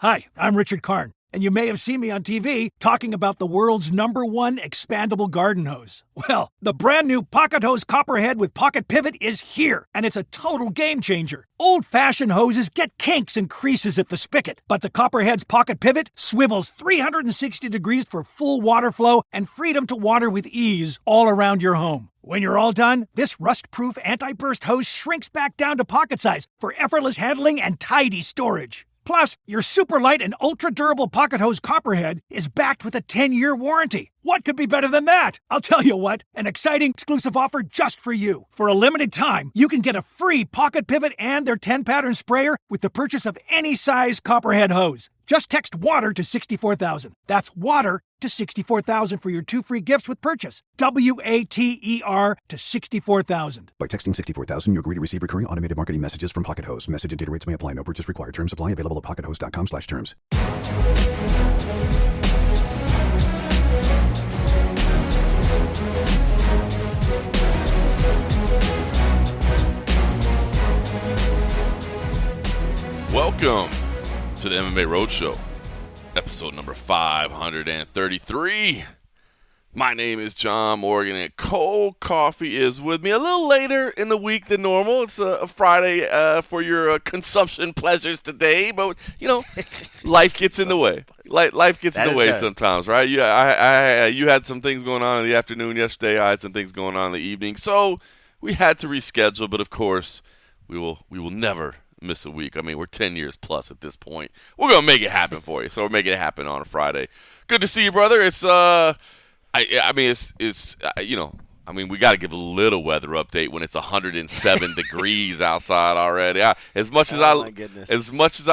Hi, I'm Richard Karn, and you may have seen me on TV talking about the world's #1 expandable garden hose. Well, the brand new Pocket Hose Copperhead with Pocket Pivot is here, and it's a total game changer. Old-fashioned hoses get kinks and creases at the spigot, but the Copperhead's Pocket Pivot swivels 360 degrees for full water flow and freedom to water with ease all around your home. When you're all done, this rust-proof anti-burst hose shrinks back down to pocket size for effortless handling and tidy storage. Plus, your super light and ultra-durable Pocket Hose Copperhead is backed with a 10-year warranty. What could be better than that? I'll tell you what, an exciting exclusive offer just for you. For a limited time, you can get a free Pocket Pivot and their 10-pattern sprayer with the purchase of any size Copperhead hose. Just text WATER to 64,000. That's WATER to 64,000 for your 2 free gifts with purchase. WATER to 64,000. By texting 64,000, you agree to receive recurring automated marketing messages from Pocket Hose. Message and data rates may apply. No purchase required. Terms apply. Available at pockethose.com/terms. Welcome to the MMA Roadshow, episode number 533. My name is John Morgan, and cold coffee is with me a little later in the week than normal. It's a Friday for your consumption pleasures today, but, you know, life gets in the way. Life gets in the way sometimes, right? You had some things going on in the afternoon yesterday. I had some things going on in the evening, so we had to reschedule, but, of course, we will never miss a week. I mean, we're 10 years plus at this point. We're going to make it happen for you. So we're making it happen on a Friday. Good to see you, brother. It's, we got to give a little weather update when it's 107 degrees outside already. As much as I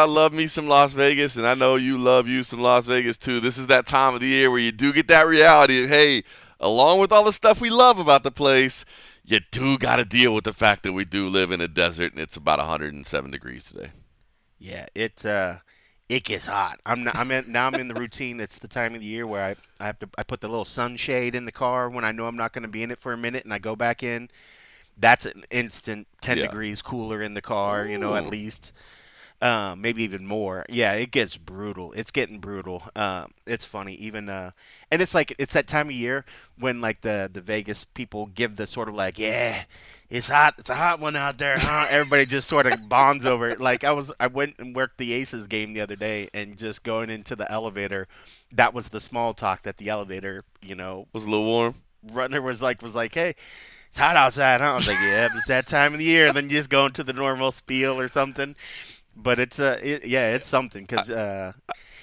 love me some Las Vegas, and I know you love you some Las Vegas too, this is that time of the year where you do get that reality of, hey, along with all the stuff we love about the place, you do got to deal with the fact that we do live in a desert, and it's about 107 degrees today. Yeah, it gets hot. I'm in the routine. It's the time of the year where I put the little sunshade in the car when I know I'm not going to be in it for a minute, and I go back in. That's an instant 10 degrees cooler in the car, at least. Maybe even more. Yeah, it gets brutal. It's getting brutal. It's funny. Even and it's like it's that time of year when like the Vegas people give the sort of like, yeah, it's hot. It's a hot one out there, huh? Everybody just sort of bonds over it. Like I went and worked the Aces game the other day, and just going into the elevator, that was the small talk that the elevator, was a little warm. Runner was like, hey, it's hot outside, huh? I was like, yeah, it's that time of the year. And then you just go into the normal spiel or something. But it's something because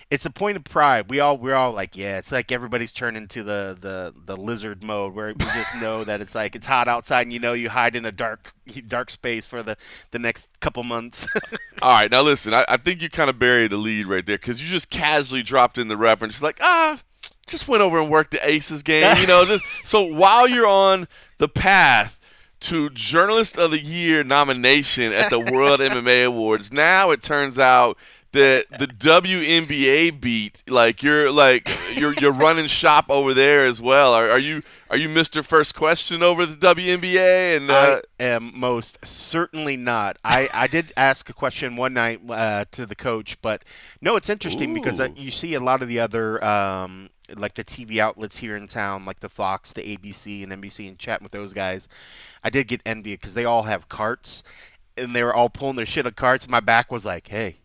it's a point of pride. We're all like, yeah, it's like everybody's turned into the lizard mode where we just know that it's like it's hot outside, and you hide in a dark space for the next couple months. All right, now listen, I think you kind of buried the lead right there because you just casually dropped in the reference like, just went over and worked the Aces game, so while you're on the path to Journalist of the Year nomination at the World MMA Awards, now it turns out that the WNBA beat, you're running shop over there as well. Are you Mr. First Question over the WNBA? And I am most certainly not. I did ask a question one night to the coach, but no, it's interesting because you see a lot of the other like the TV outlets here in town, like the Fox, the ABC, and NBC, and chatting with those guys. I did get envy because they all have carts, and they were all pulling their shit on carts. My back was like, hey,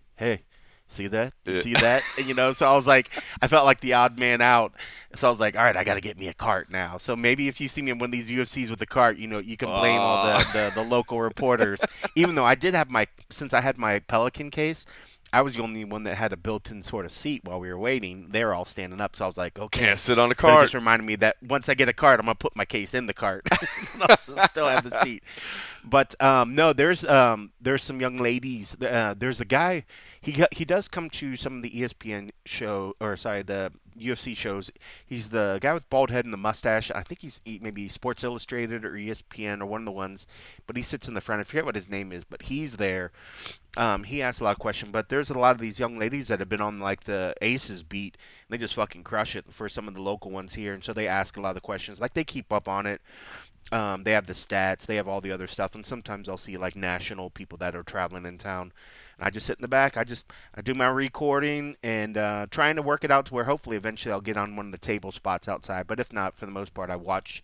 see that? You see that? And, so I was like, I felt like the odd man out. So I was like, all right, I got to get me a cart now. So maybe if you see me in one of these UFCs with a cart, you can blame all the local reporters. Even though since I had my Pelican case, I was the only one that had a built-in sort of seat while we were waiting. They were all standing up, so I was like, okay. Can't sit on the cart. But it just reminded me that once I get a cart, I'm going to put my case in the cart. I'll still have the seat. But, no, there's some young ladies. There's a guy. He does come to some of the ESPN the UFC shows. He's the guy with bald head and the mustache. I think he's maybe Sports Illustrated or ESPN or one of the ones. But he sits in the front. I forget what his name is, but he's there. He asks a lot of questions. But there's a lot of these young ladies that have been on like the Aces beat. And they just fucking crush it for some of the local ones here. And so they ask a lot of the questions. Like they keep up on it. They have the stats. They have all the other stuff. And sometimes I'll see like national people that are traveling in town. And I just sit in the back. I do my recording and trying to work it out to where hopefully eventually I'll get on one of the table spots outside. But if not, for the most part, I watch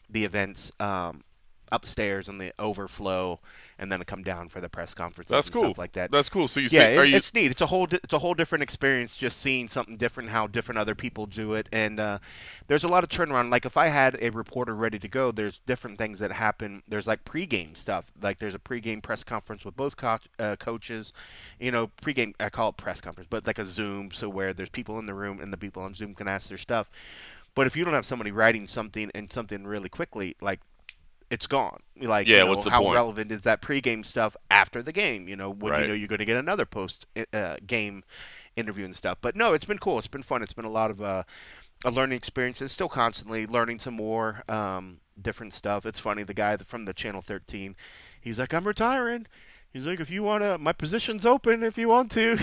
the events upstairs in the overflow, and then I come down for the press conferences That's and cool. stuff like that. That's cool. So you Yeah, say, it's neat. It's a whole different experience just seeing something different, how different other people do it, and there's a lot of turnaround. Like if I had a reporter ready to go, there's different things that happen. There's like pregame stuff. Like there's a pregame press conference with both coaches. Pregame, I call it press conference, but like a Zoom, so where there's people in the room and the people on Zoom can ask their stuff. But if you don't have somebody writing something and something really quickly, like it's gone. Like, what's the how point? relevant is that pregame stuff after the game? When Right. you know you're going to get another post game interview and stuff. But no, it's been cool. It's been fun. It's been a lot of a learning experience. It's still constantly learning some more different stuff. It's funny. The guy from the Channel 13, he's like, I'm retiring. He's like, if you want to, my position's open if you want to.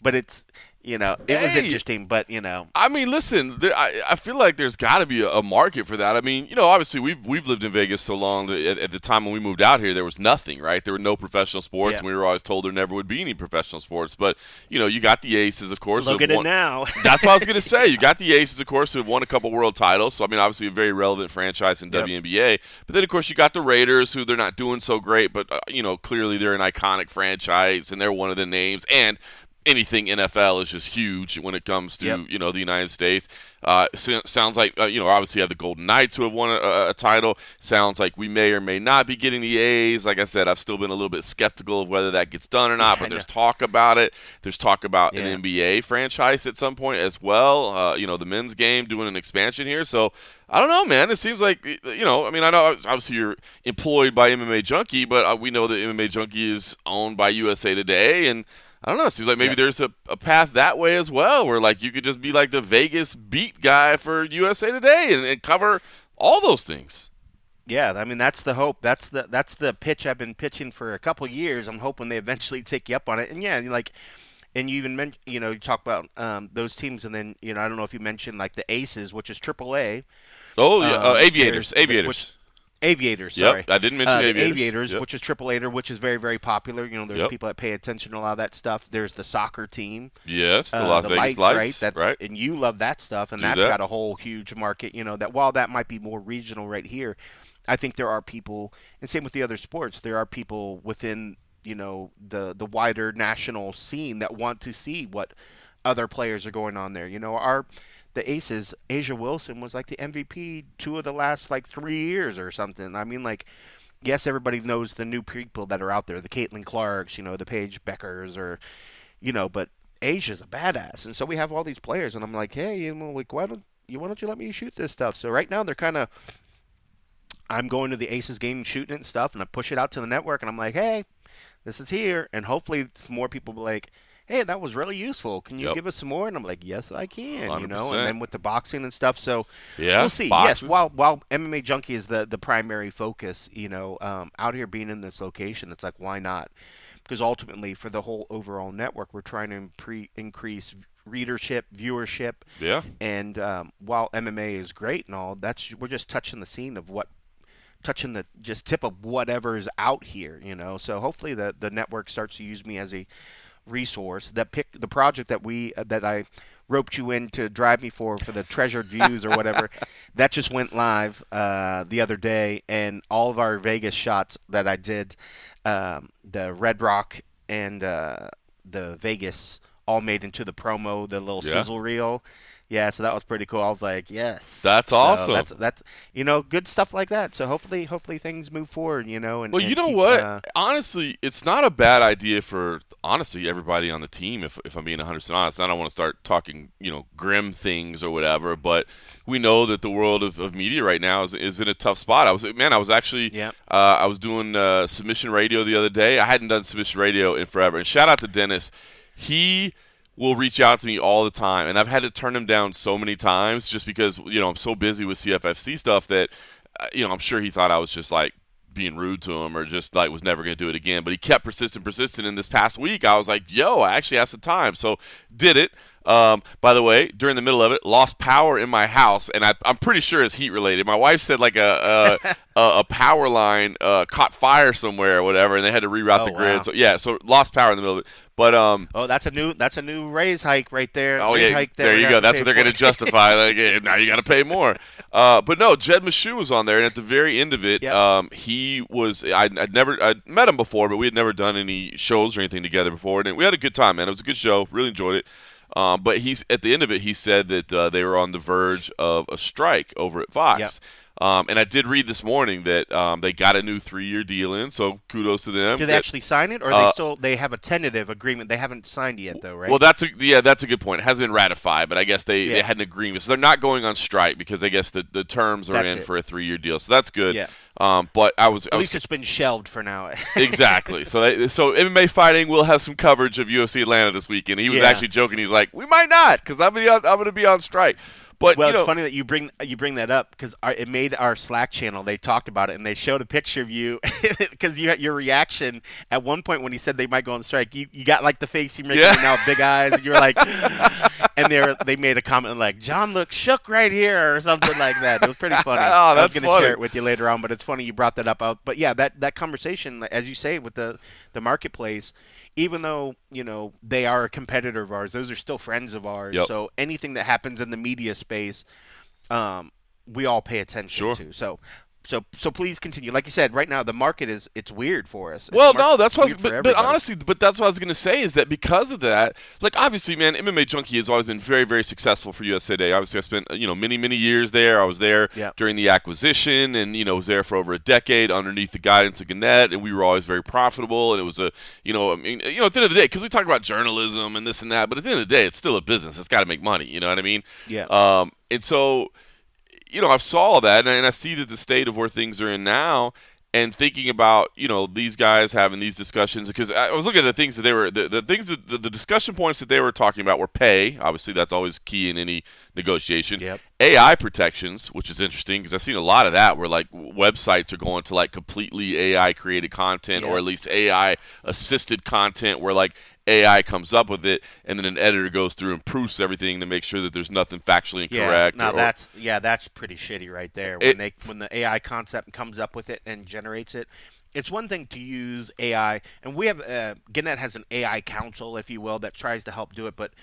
But it was interesting, but I mean, listen, I feel like there's got to be a market for that. I mean, obviously we've lived in Vegas so long that at the time when we moved out here, there was nothing, right? There were no professional sports, Yeah. and we were always told there never would be any professional sports. But, you got the Aces, of course. look who at have it now. That's what I was going to say. You got the Aces, of course, who have won a couple world titles. So, I mean, obviously a very relevant franchise in Yep. WNBA. But then, of course, you got the Raiders, who they're not doing so great. But, clearly they're an iconic franchise, and they're one of the names. And anything NFL is just huge when it comes to, Yep. the United States. Sounds like, obviously you have the Golden Knights who have won a title. Sounds like we may or may not be getting the A's. Like I said, I've still been a little bit skeptical of whether that gets done or not, but there's talk about it. There's talk about an NBA franchise at some point as well. The men's game doing an expansion here. So I don't know, man. It seems like, I know obviously you're employed by MMA Junkie, but we know that MMA Junkie is owned by USA Today, and I don't know. It seems like maybe there's a path that way as well, where like you could just be like the Vegas beat guy for USA Today and cover all those things. Yeah, I mean that's the hope. That's the pitch I've been pitching for a couple years. I'm hoping they eventually take you up on it. And and you even mentioned, you talk about those teams, and then I don't know if you mentioned like the Aces, which is AAA. Oh yeah, Aviators. Aviators, Yep, sorry. I didn't mention Aviators. Aviators, Yep. which is AAA, which is very, very popular. There's Yep. people that pay attention to a lot of that stuff. There's the soccer team. Yes, the Las Vegas Lights, right? And you love that stuff, and that's got a whole huge market. That while that might be more regional right here, I think there are people, and same with the other sports, there are people within, the wider national scene that want to see what other players are going on there. The Aces, Asia Wilson was like the MVP 2 of the last 3 years or something. I mean, yes, everybody knows the new people that are out there, the Caitlin Clarks, the Paige Beckers, or, but Asia's a badass. And so we have all these players, and I'm like, hey, why don't you let me shoot this stuff? So right now they're kind of, I'm going to the Aces game shooting it and stuff, and I push it out to the network, and I'm like, hey, this is here. And hopefully more people will be like, hey, that was really useful. Can you give us some more? And I'm like, yes, I can. 100%. And then with the boxing and stuff, so we'll see. Boxes. Yes, while MMA Junkie is the primary focus, out here being in this location, it's like, why not? Because ultimately, for the whole overall network, we're trying to increase readership, viewership. Yeah. And while MMA is great and all, we're just touching the scene of touching the just tip of whatever is out here, So hopefully the network starts to use me as a resource. The project that I roped you in to drive me for the treasured views or whatever, that just went live the other day, and all of our Vegas shots that I did, the Red Rock and the Vegas, all made into the promo, the little sizzle reel. Yeah, so that was pretty cool. I was like, yes. That's awesome. That's good stuff like that. So hopefully things move forward, And, well, you know what? Honestly, it's not a bad idea for everybody on the team. If I'm being 100% honest, I don't want to start talking grim things or whatever. But we know that the world of media right now is in a tough spot. I was actually I was doing submission radio the other day. I hadn't done submission radio in forever. And shout out to Dennis. He will reach out to me all the time, and I've had to turn him down so many times just because I'm so busy with CFFC stuff that I'm sure he thought I was just being rude to him or just was never going to do it again. But he kept persistent. And this past week I was like, yo, I actually have some time, so did it. By the way, during the middle of it, lost power in my house, and I'm pretty sure it's heat related. My wife said like a power line caught fire somewhere or whatever, and they had to reroute the grid. Wow. So lost power in the middle of it. But that's a new raise hike right there. oh Raise yeah, hike there you go. That's what they're going to for. justify. Like, now you got to pay more. But no, Jed Meshew was on there, and at the very end of it, Yep. he was. I'd met him before, but we had never done any shows or anything together before, and we had a good time, man. It was a good show. Really enjoyed it. But he's at the end of it, he said that they were on the verge of a strike over at Fox. Yep. And I did read this morning that they got a new 3-year deal in, so kudos to them. Do they actually sign it, or they have a tentative agreement? They haven't signed yet, though, right? Well, that's a good point. It hasn't been ratified, but I guess they had an agreement, so they're not going on strike because I guess the terms are in for a 3-year deal, so that's good. Yeah. But at least it's been shelved for now. Exactly. So MMA fighting will have some coverage of UFC Atlanta this weekend. He was actually joking. He's like, we might not because I'm going to be on strike. But, it's funny that you bring that up because it made our Slack channel. They talked about it and they showed a picture of you because you had your reaction at one point when he said they might go on strike. You got like the face you're making now with big eyes. And you were like, and they made a comment like, John looks shook right here or something like that. It was pretty funny. Oh, that's I was going to funny. share it with you later on, but it's funny you brought that up. But yeah, that conversation, as you say, with the marketplace. Even though, they are a competitor of ours, those are still friends of ours. Yep. So anything that happens in the media space, we all pay attention to. So please continue. Like you said, right now the market it's weird for us. Well, no, that's what. But honestly, that's what I was going to say is that because of that, like obviously, man, MMA Junkie has always been very, very successful for USA Today. Obviously, I spent many years there. I was there during the acquisition, and was there for over a decade underneath the guidance of Gannett, and we were always very profitable. And it was at the end of the day, because we talk about journalism and this and that, but at the end of the day, it's still a business. It's got to make money. You know what I mean? Yeah. And so. I saw that, and I see that the state of where things are in now, and thinking about, these guys having these discussions, because I was looking at the things that they were, the things that the discussion points that they were talking about were pay. Obviously, that's always key in any negotiation. Yep. AI protections, which is interesting, because I've seen a lot of that where, like, websites are going to, like, completely AI-created content, or at least AI-assisted content where, like, AI comes up with it, and then an editor goes through and proofs everything to make sure that there's nothing factually incorrect. That's pretty shitty right there. When the AI concept comes up with it and generates it, it's one thing to use AI, and we have Gannett has an AI council, if you will, that tries to help do it, but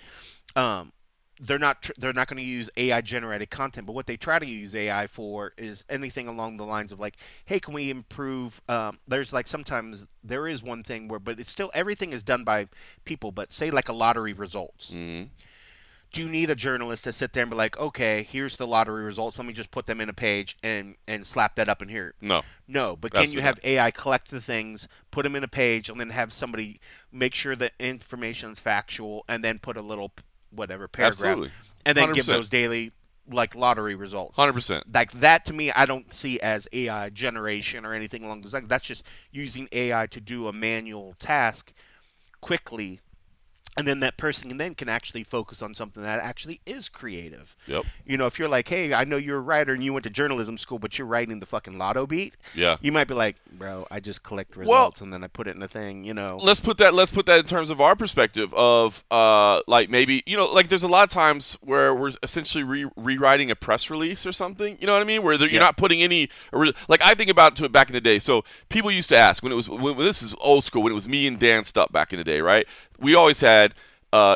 they're not going to use AI generated content, but what they try to use AI for is anything along the lines of like, hey, can we improve? There's like sometimes there is one thing but it's still everything is done by people. But say like a lottery results. Mm-hmm. Do you need a journalist to sit there and be like, okay, here's the lottery results. Let me just put them in a page and slap that up in here. No. But can you have AI collect the things, put them in a page, and then have somebody make sure the information is factual, and then put a little whatever paragraph, Absolutely. and then 100%. give those daily like lottery results. 100%. Like that to me, I don't see as AI generation or anything along those lines. That's just using AI to do a manual task quickly. And then that person can actually focus on something that actually is creative. Yep. If you're like, hey, I know you're a writer and you went to journalism school, but you're writing the fucking lotto beat. Yeah. You might be like, bro, I just collect results and then I put it in a thing. Let's put that in terms of our perspective of like maybe like there's a lot of times where we're essentially rewriting a press release or something. You know what I mean? Where you're not putting any like I think about it back in the day. So people used to ask when this is old school when it was me and Dan Stupp back in the day, right? We always had,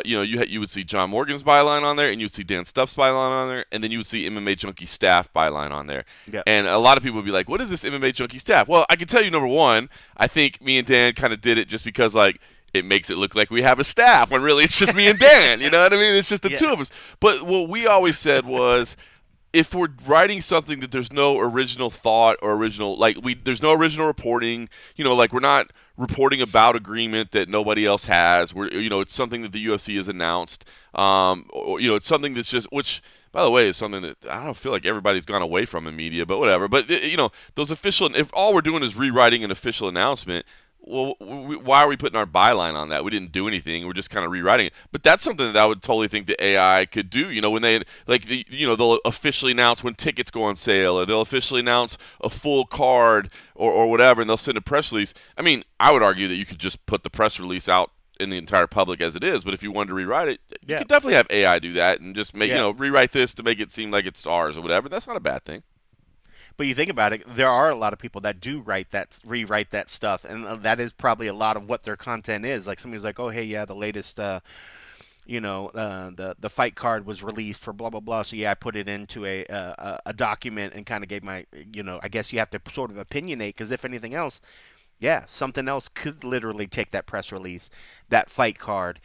you would see John Morgan's byline on there, and you would see Dan Stupp's byline on there, and then you would see MMA Junkie staff byline on there. Yep. And a lot of people would be like, what is this MMA Junkie staff? Well, I can tell you, number one, I think me and Dan kind of did it just because, like, it makes it look like we have a staff, when really it's just me and Dan. You know what I mean? It's just the two of us. But what we always said was, if we're writing something that there's no original thought or there's no original reporting, like we're not reporting about agreement that nobody else has. It's something that the UFC has announced. It's something that's just, which by the way is something that I don't feel like everybody's gone away from in media, but whatever. But those official, if all we're doing is rewriting an official announcement, well, why are we putting our byline on that? We didn't do anything. We're just kind of rewriting it. But that's something that I would totally think that AI could do. When they they'll officially announce when tickets go on sale, or they'll officially announce a full card or whatever, and they'll send a press release. I mean, I would argue that you could just put the press release out in the entire public as it is. But if you wanted to rewrite it, you Yeah. could definitely have AI do that and just make Yeah. rewrite this to make it seem like it's ours or whatever. That's not a bad thing. But you think about it, there are a lot of people that do rewrite that stuff, and that is probably a lot of what their content is. Like somebody's like, oh, hey, yeah, the latest, the fight card was released for blah blah blah. So yeah, I put it into a document and kind of gave my, I guess you have to sort of opinionate, because if anything else, yeah, something else could literally take that press release, that fight card.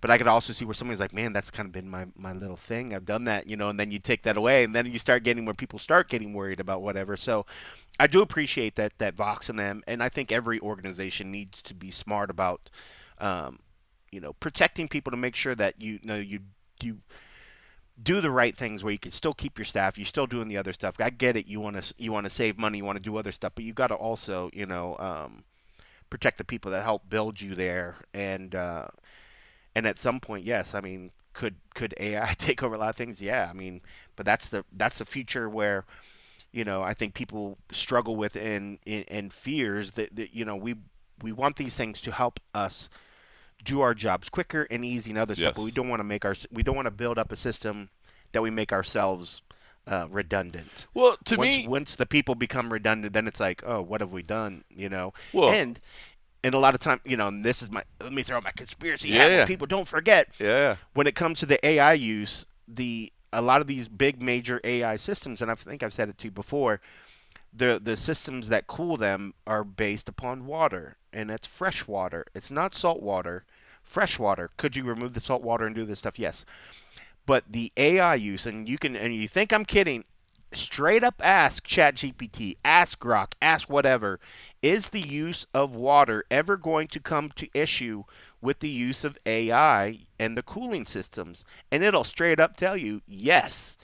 But I could also see where somebody's like, man, that's kind of been my little thing. I've done that, and then you take that away, and then you start getting where people start getting worried about whatever. So I do appreciate that Vox and them, and I think every organization needs to be smart about, protecting people to make sure that you do the right things where you can still keep your staff, you're still doing the other stuff. I get it. You want to save money, you want to do other stuff, but you got to also, protect the people that help build you there. And at some point, yes, I mean, could AI take over a lot of things? Yeah, I mean, but that's the future where, I think people struggle with and fears that we want these things to help us do our jobs quicker and easy and other stuff, but we don't want to build up a system that we make ourselves redundant. Well, once the people become redundant, then it's like, oh, what have we done? Well, and a lot of time, and this is let me throw my conspiracy hat. People don't forget. Yeah. When it comes to the AI use, a lot of these big major AI systems, and I think I've said it to you before, the systems that cool them are based upon water, and that's fresh water. It's not salt water. Fresh water. Could you remove the salt water and do this stuff? Yes. But the AI use, and you think I'm kidding, straight up ask ChatGPT, ask Grok, ask whatever, is the use of water ever going to come to issue with the use of AI and the cooling systems? And it'll straight up tell you, yes,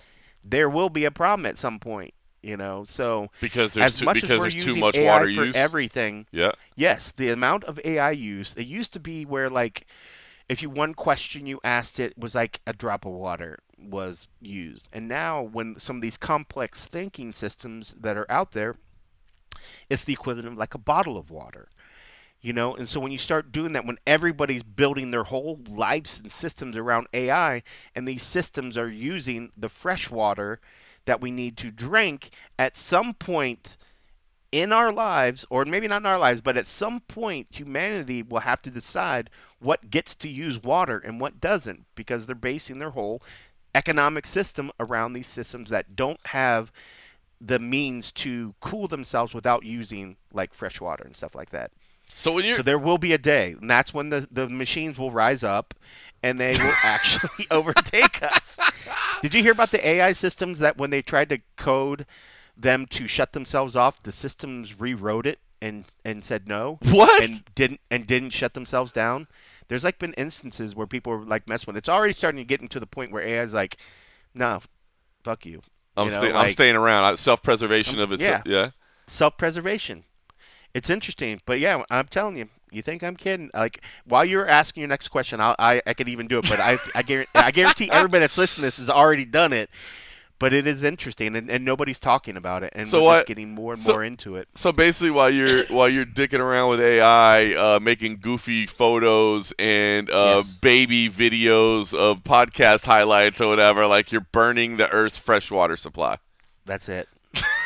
there will be a problem at some point. So because there's too much AI water for use, everything. Yeah. Yes, the amount of AI use. It used to be where, like, if one question you asked it was like a drop of water was used, and now when some of these complex thinking systems that are out there, it's the equivalent of like a bottle of water. And so when you start doing that, when everybody's building their whole lives and systems around AI, and these systems are using the fresh water that we need to drink, at some point in our lives, or maybe not in our lives, but at some point humanity will have to decide what gets to use water and what doesn't, because they're basing their whole economic system around these systems that don't have the means to cool themselves without using like fresh water and stuff like that. So there will be a day, and that's when the machines will rise up and they will actually overtake us. Did you hear about the AI systems that when they tried to code them to shut themselves off, the systems rewrote it and said no? What? And didn't shut themselves down? There's like been instances where people were like messing with it. It's already starting to get to the point where AI is like, no, fuck you. I'm staying around. Self-preservation of itself. Yeah. Self-preservation. It's interesting, but yeah, I'm telling you. You think I'm kidding? Like, while you're asking your next question, I could even do it, but I guarantee everybody that's listening to this has already done it. But it is interesting, and nobody's talking about it, and we're just getting more and more into it. So basically, while you're dicking around with AI, making goofy photos and baby videos of podcast highlights or whatever, like you're burning the Earth's freshwater supply. That's it.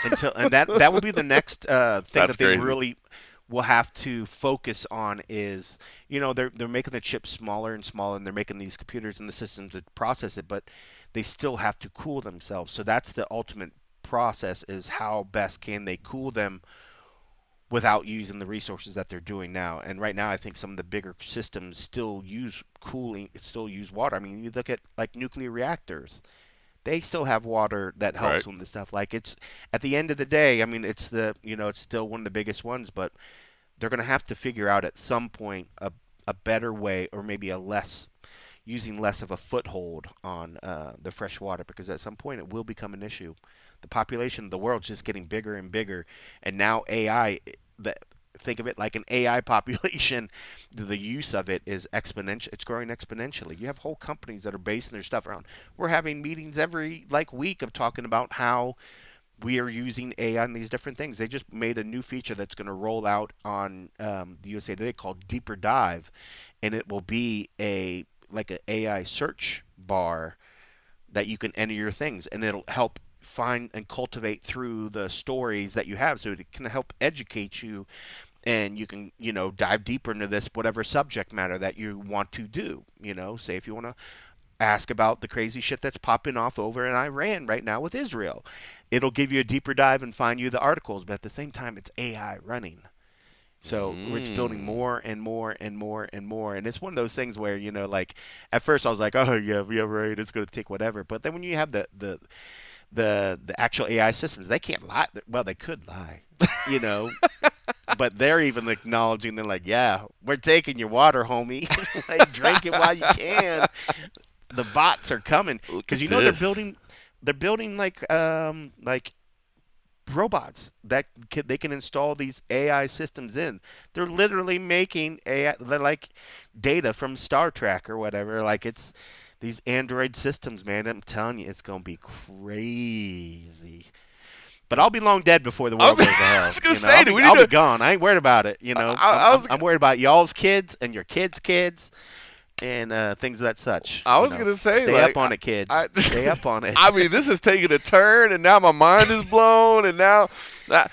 And that will be the next thing that they really will have to focus on is, they're making the chips smaller and smaller, and they're making these computers and the systems to process it, but they still have to cool themselves. So that's the ultimate process, is how best can they cool them without using the resources that they're doing now. And right now I think some of the bigger systems still use cooling, still use water. I mean, you look at like nuclear reactors. They still have water that helps them with stuff. Like, it's at the end of the day, I mean, it's it's still one of the biggest ones, but they're going to have to figure out at some point a better way, or maybe using less of a foothold on the fresh water, because at some point it will become an issue. The population of the world's just getting bigger and bigger, and now AI, think of it like an AI population, the use of it is exponential. It's growing exponentially. You have whole companies that are basing their stuff around. We're having meetings every week of talking about how we are using AI on these different things. They just made a new feature that's going to roll out on the USA Today called Deeper Dive, and it will be like an AI search bar that you can enter your things, and it'll help find and cultivate through the stories that you have, so it can help educate you, and you can dive deeper into this whatever subject matter that you want to do. Say if you want to ask about the crazy shit that's popping off over in Iran right now with Israel. It'll give you a deeper dive and find you the articles, but at the same time, it's AI running. So we're just building more and more and more and more. And it's one of those things where, like at first I was like, oh, yeah, right, it's going to take whatever. But then when you have the actual AI systems, they can't lie. Well, they could lie, But they're even acknowledging, they're like, yeah, we're taking your water, homie. Like, drink it while you can. The bots are coming because they're building like robots that they can install these AI systems in. They're literally making AI, they're like data from Star Trek or whatever. Like it's these Android systems, man. I'm telling you, it's gonna be crazy. But I'll be long dead before the world goes to hell. I was gonna say, I'll be gone. I ain't worried about it. I'm worried about y'all's kids and your kids' kids. And things of that such. I was gonna say, stay up on it, kids. Stay up on it. I mean, this is taking a turn, and now my mind is blown. And now, that's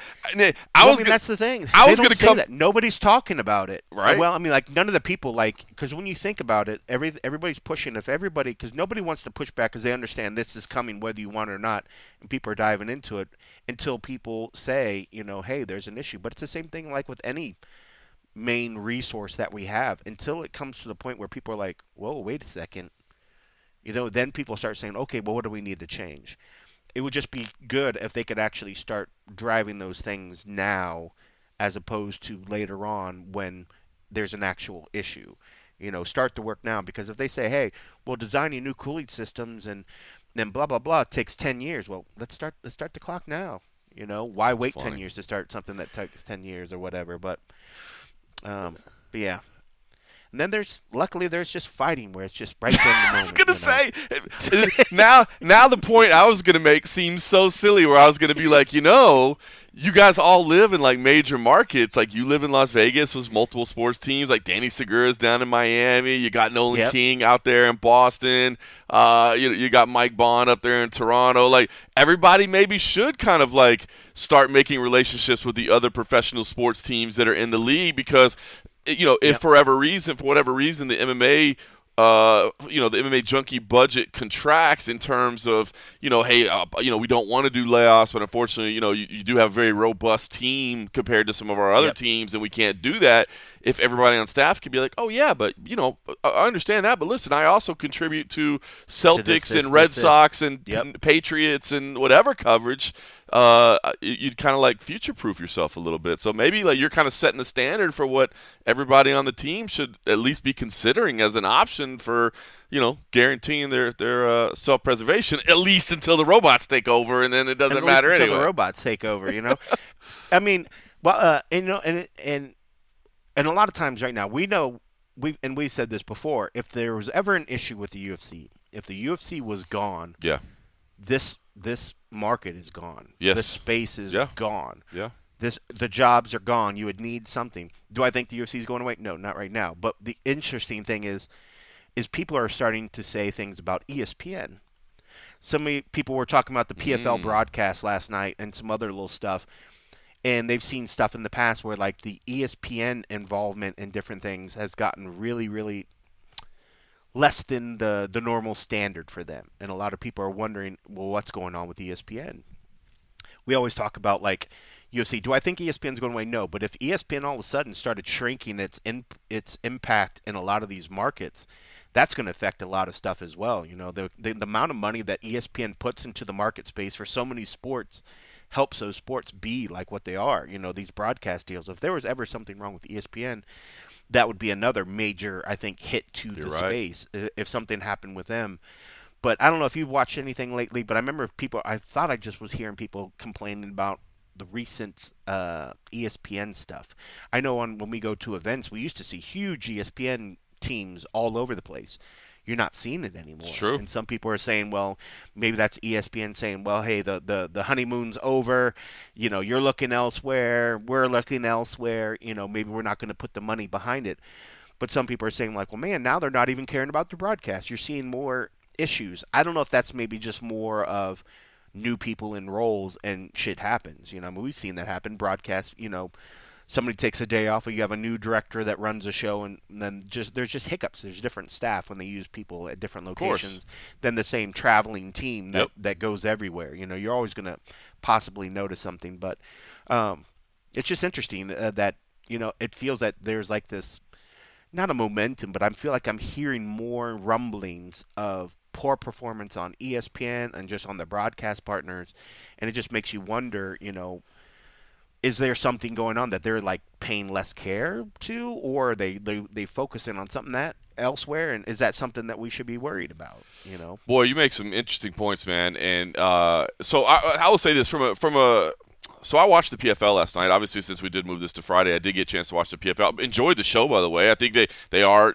the thing. I was gonna say that. Nobody's talking about it, right? Well, I mean, like none of the people, because when you think about it, everybody's pushing. Because nobody wants to push back because they understand this is coming whether you want it or not, and people are diving into it until people say, hey, there's an issue. But it's the same thing like with any main resource that we have, until it comes to the point where people are like, whoa, wait a second, then people start saying, okay, well, what do we need to change? It would just be good if they could actually start driving those things now as opposed to later on when there's an actual issue. Start the work now, because if they say, hey, well, designing new cooling systems and then blah blah blah takes 10 years, well, let's start the clock now. Why wait 10 years to start something that takes 10 years or whatever? But yeah. And then luckily there's just fighting where it's just right there in the moment. I was gonna say, now the point I was gonna make seems so silly, where I was gonna be like, you guys all live in like major markets. Like you live in Las Vegas with multiple sports teams. Like Danny Segura's down in Miami. You got Nolan King out there in Boston. You got Mike Bond up there in Toronto. Like everybody maybe should kind of like start making relationships with the other professional sports teams that are in the league, because if for whatever reason the MMA the MMA junkie budget contracts in terms of, hey, we don't want to do layoffs, but unfortunately, you do have a very robust team compared to some of our other teams, and we can't do that. If everybody on staff could be like, oh, yeah, but, I understand that, but listen, I also contribute to Celtics and Red Sox and Patriots and whatever coverage. You'd kind of like future-proof yourself a little bit. So maybe like you're kind of setting the standard for what everybody on the team should at least be considering as an option for, guaranteeing their self-preservation, at least until the robots take over, and then it doesn't matter anyway. Until the robots take over, I mean, well, and a lot of times right now we said this before. If there was ever an issue with the UFC, if the UFC was gone, this market is gone. Yes. The space is gone. Yeah. The jobs are gone. You would need something. Do I think the UFC is going away? No, not right now. But the interesting thing is people are starting to say things about ESPN. Some people were talking about the PFL broadcast last night and some other little stuff. And they've seen stuff in the past where like the ESPN involvement in different things has gotten really, really less than the normal standard for them. And a lot of people are wondering, well, what's going on with ESPN? We always talk about like UFC. Do I think ESPN's going away? No. But if ESPN all of a sudden started shrinking its impact in a lot of these markets, that's going to affect a lot of stuff as well. The amount of money that ESPN puts into the market space for so many sports helps those sports be like what they are. These broadcast deals. If there was ever something wrong with ESPN, that would be another major, I think, hit to the space if something happened with them. But I don't know if you've watched anything lately, but I remember I thought I just was hearing people complaining about the recent ESPN stuff. I know when we go to events, we used to see huge ESPN teams all over the place. you're not seeing it anymore. It's true. And some people are saying, well, maybe that's ESPN saying, well, hey, the honeymoon's over. You're looking elsewhere. We're looking elsewhere. Maybe we're not going to put the money behind it. But some people are saying, like, well, man, now they're not even caring about the broadcast. You're seeing more issues. I don't know if that's maybe just more of new people in roles and shit happens. We've seen that happen. Broadcast, somebody takes a day off, or you have a new director that runs a show, and then there's just hiccups. There's different staff when they use people at different locations than the same traveling team that goes everywhere. You're always going to possibly notice something, but it's just interesting that it feels that there's like this, not a momentum, but I feel like I'm hearing more rumblings of poor performance on ESPN and just on the broadcast partners, and it just makes you wonder, is there something going on that they're like paying less care to, or are they focusing on something that elsewhere, and is that something that we should be worried about? Boy, you make some interesting points, man. And so I will say this so I watched the PFL last night. Obviously, since we did move this to Friday, I did get a chance to watch the PFL. Enjoyed the show, by the way. I think they are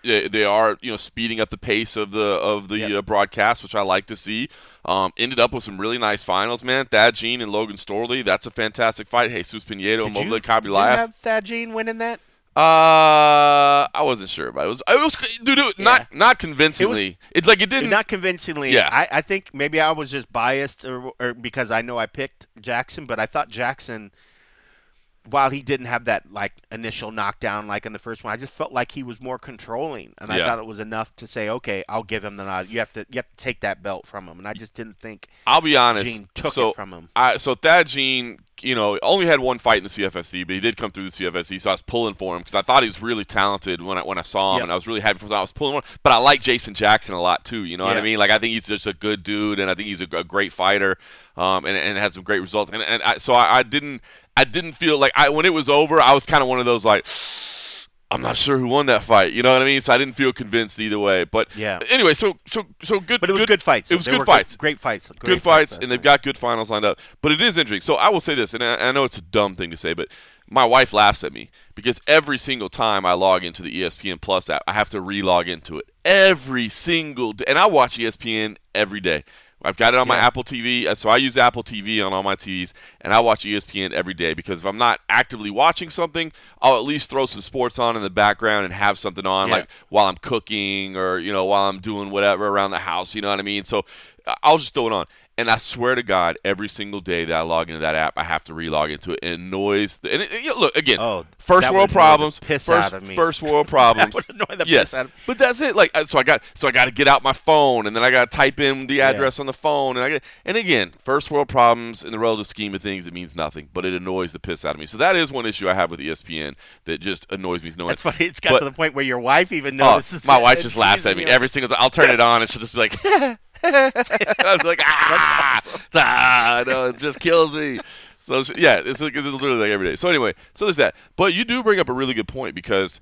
speeding up the pace of the broadcast, which I like to see. Ended up with some really nice finals, man. Thad Jean and Logan Storley. That's a fantastic fight. Jesus Pinedo and Mohamed Kabilayev. Did you have Thad Jean winning that? I wasn't sure about it. It was dude, not convincingly. It didn't. Not convincingly. Yeah. I think maybe I was just biased or because I know I picked Jackson, but I thought Jackson, while he didn't have that like initial knockdown like in the first one, I just felt like he was more controlling, and I thought it was enough to say, okay, I'll give him the nod. You have to take that belt from him, and I just didn't think. I'll be honest. Jean took it from him. So Thad Jean, only had one fight in the CFFC, but he did come through the CFFC, so I was pulling for him because I thought he was really talented when I saw him, and I was really happy for him. I was pulling for him, but I like Jason Jackson a lot too. You know what I mean? Like I think he's just a good dude, and I think he's a great fighter, and has some great results. So I didn't feel like when it was over, I was kind of one of those like, I'm not sure who won that fight. You know what I mean? So I didn't feel convinced either way. But anyway, so good. But it was good fights. It was good fights. Great fights. Good fights, and they've got good finals lined up. But it is interesting. So I will say this, and I know it's a dumb thing to say, but my wife laughs at me because every single time I log into the ESPN Plus app, I have to re-log into it every single day. And I watch ESPN every day. I've got it on my Apple TV, so I use Apple TV on all my TVs, and I watch ESPN every day because if I'm not actively watching something, I'll at least throw some sports on in the background and have something on, like while I'm cooking or while I'm doing whatever around the house. You know what I mean? So I'll just throw it on. And I swear to God, every single day that I log into that app, I have to re-log into it. It annoys. Look again. First world problems. First world problems. That would annoy the piss out of me. But that's it. Like so, I got to get out my phone, and then I got to type in the address on the phone, and again, first world problems in the relative scheme of things, it means nothing, but it annoys the piss out of me. So that is one issue I have with ESPN that just annoys me. That's funny. It's got to the point where your wife even notices. My wife just laughs at me every single time. I'll turn it on, and she'll just be like. I was like, no, it just kills me. So it's literally like every day. So anyway, so there's that. But you do bring up a really good point because,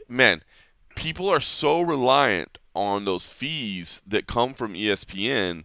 man, people are so reliant on those fees that come from ESPN.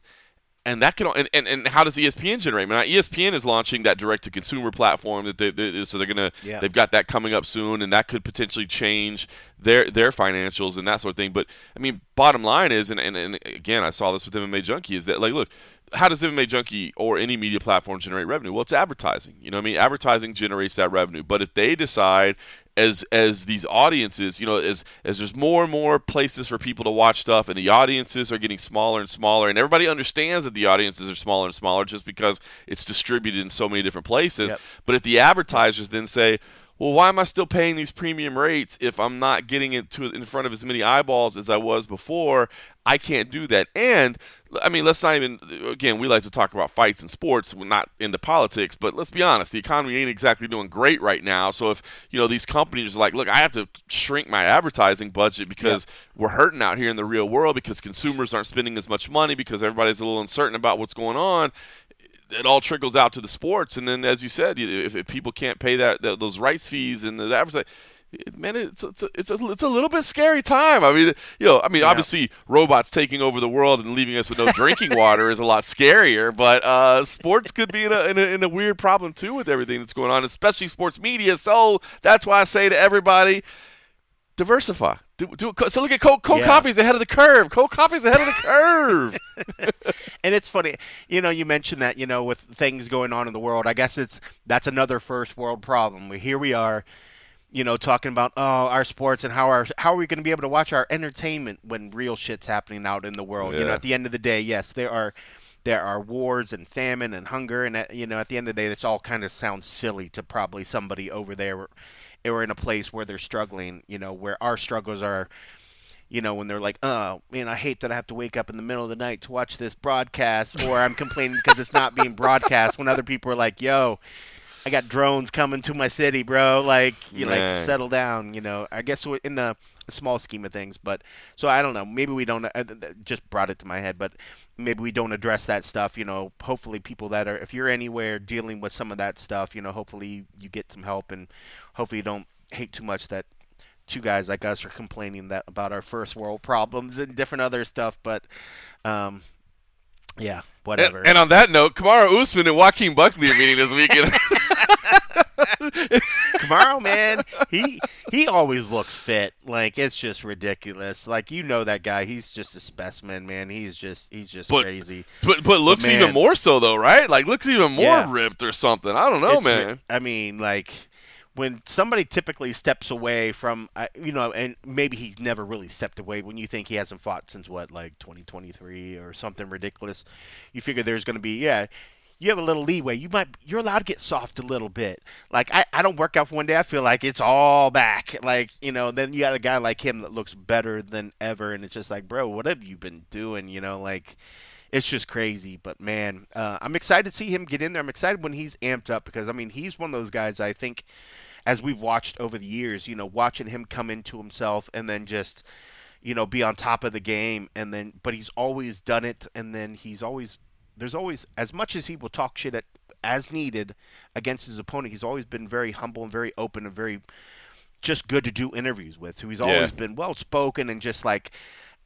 And that can and how does ESPN generate? I mean, ESPN is launching that direct-to-consumer platform that they've got that coming up soon, and that could potentially change their financials and that sort of thing. But I mean, bottom line is, and again, I saw this with MMA Junkie, is that like, look, how does MMA Junkie or any media platform generate revenue? Well, it's advertising. You know what I mean? Advertising generates that revenue. But if they decide as these audiences, as there's more and more places for people to watch stuff, and the audiences are getting smaller and smaller, and everybody understands that the audiences are smaller and smaller just because it's distributed in so many different places. But if the advertisers then say, well, why am I still paying these premium rates if I'm not getting it in front of as many eyeballs as I was before? I can't do that. And, I mean, let's not even, again, we like to talk about fights and sports. We're not into politics, but let's be honest. The economy ain't exactly doing great right now. So if, these companies are like, look, I have to shrink my advertising budget because we're hurting out here in the real world because consumers aren't spending as much money because everybody's a little uncertain about what's going on. It all trickles out to the sports, and then, as you said, if people can't pay those rights fees and the advertising, man, it's a little bit scary time. I mean, obviously, robots taking over the world and leaving us with no drinking water is a lot scarier. But sports could be in a weird problem too with everything that's going on, especially sports media. So that's why I say to everybody, diversify. So look at Cole Coffey's ahead of the curve. Cole Coffey's ahead of the curve. And it's funny, you mentioned that, with things going on in the world. I guess that's another first world problem. Here we are, talking about our sports and how are we going to be able to watch our entertainment when real shit's happening out in the world. Yeah. At the end of the day, yes, there are wars and famine and hunger, and at the end of the day, this all kind of sounds silly to probably somebody over there or in a place where they're struggling, where our struggles are, when they're like, oh, man, I hate that I have to wake up in the middle of the night to watch this broadcast, or I'm complaining because it's not being broadcast, when other people are like, yo, I got drones coming to my city, bro. Like, settle down, I guess in the small scheme of things. But so I don't know. Maybe we don't. Just brought it to my head, but maybe we don't address that stuff. Hopefully people that are, if you're anywhere dealing with some of that stuff, hopefully you get some help, and hopefully you don't hate too much that two guys like us are complaining that about our first world problems and different other stuff. But yeah, whatever. And on that note, Kamaru Usman and Joaquin Buckley are meeting this weekend. Kamaru, man, he always looks fit. Like, it's just ridiculous. Like, that guy, he's just a specimen, man. He's just crazy. But looks even more so though, right? Like, looks even more ripped or something. I don't know, man. I mean, like, when somebody typically steps away from, and maybe he's never really stepped away, when you think he hasn't fought since, 2023 or something ridiculous, you figure there's going to be, you have a little leeway. You're allowed to get soft a little bit. Like, I don't work out for one day. I feel like it's all back. Like, then you got a guy like him that looks better than ever, and it's just like, bro, what have you been doing? Like, it's just crazy. But, man, I'm excited to see him get in there. I'm excited when he's amped up because, I mean, he's one of those guys, I think, as we've watched over the years, watching him come into himself and then just, be on top of the game. But he's always done it, and then there's always, as much as he will talk shit as needed against his opponent, he's always been very humble and very open and very just good to do interviews with. So he's always been well-spoken and just like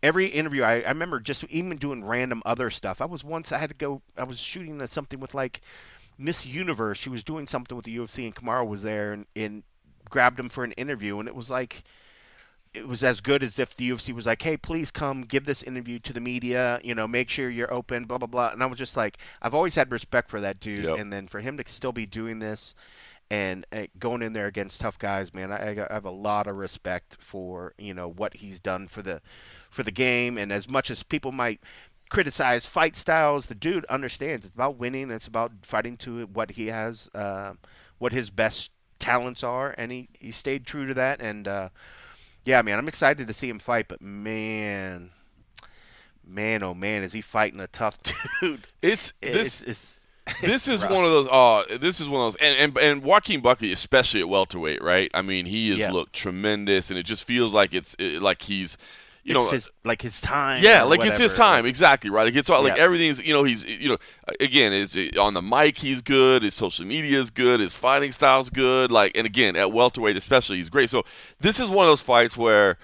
every interview. I remember just even doing random other stuff. I was shooting something with like Miss Universe. She was doing something with the UFC, and Kamaru was there and grabbed him for an interview, and it was as good as if the UFC was like, hey, please come give this interview to the media, make sure you're open, blah, blah, blah. And I was just like, I've always had respect for that dude. Yep. And then for him to still be doing this and going in there against tough guys, man, I have a lot of respect for, what he's done for the game. And as much as people might criticize fight styles, the dude understands it's about winning. It's about fighting to what he has, what his best talents are. And he stayed true to that. And, yeah, man, I'm excited to see him fight, but man, oh man, is he fighting a tough dude? This is one of those. And Joaquin Buckley, especially at welterweight, right? I mean, he has looked tremendous, and it just feels like like he's. It's his time. Yeah, like it's his time, exactly, right. Like it's all like everything's, he's, again, is on the mic he's good, his social media is good, his fighting style's good, like, and again at welterweight especially he's great. So this is one of those fights where,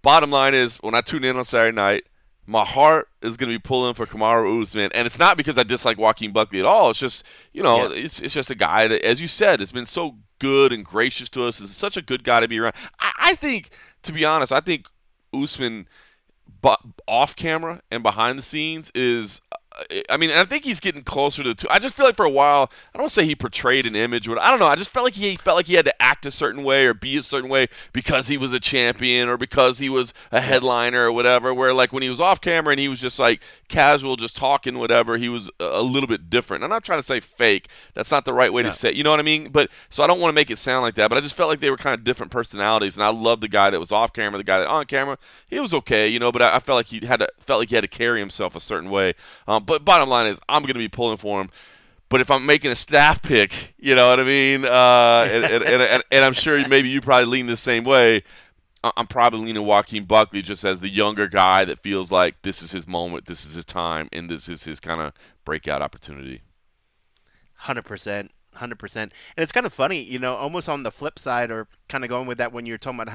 bottom line is when I tune in on Saturday night, my heart is going to be pulling for Kamaru Usman, and it's not because I dislike Joaquin Buckley at all. It's just, it's just a guy that, as you said, has been so good and gracious to us. Is such a good guy to be around. I think. To be honest, I think Usman, off camera and behind the scenes, is. I think he's getting closer to the two. I just feel like for a while, I don't want to say he portrayed an image, but I don't know. I just felt like he had to act a certain way or be a certain way because he was a champion or because he was a headliner or whatever. Where like when he was off camera and he was just like casual, just talking, whatever, he was a little bit different. I'm not trying to say fake. That's not the right way to say it. You know what I mean? But so I don't want to make it sound like that. But I just felt like they were kind of different personalities. And I loved the guy that was off camera, the guy that on camera. He was okay, But I felt like he had to carry himself a certain way. But bottom line is, I'm going to be pulling for him. But if I'm making a staff pick, you know what I mean? And I'm sure maybe you probably lean the same way. I'm probably leaning Joaquin Buckley just as the younger guy that feels like this is his moment, this is his time, and this is his kind of breakout opportunity. 100%. And it's kind of funny, almost on the flip side, or kind of going with that when you're talking about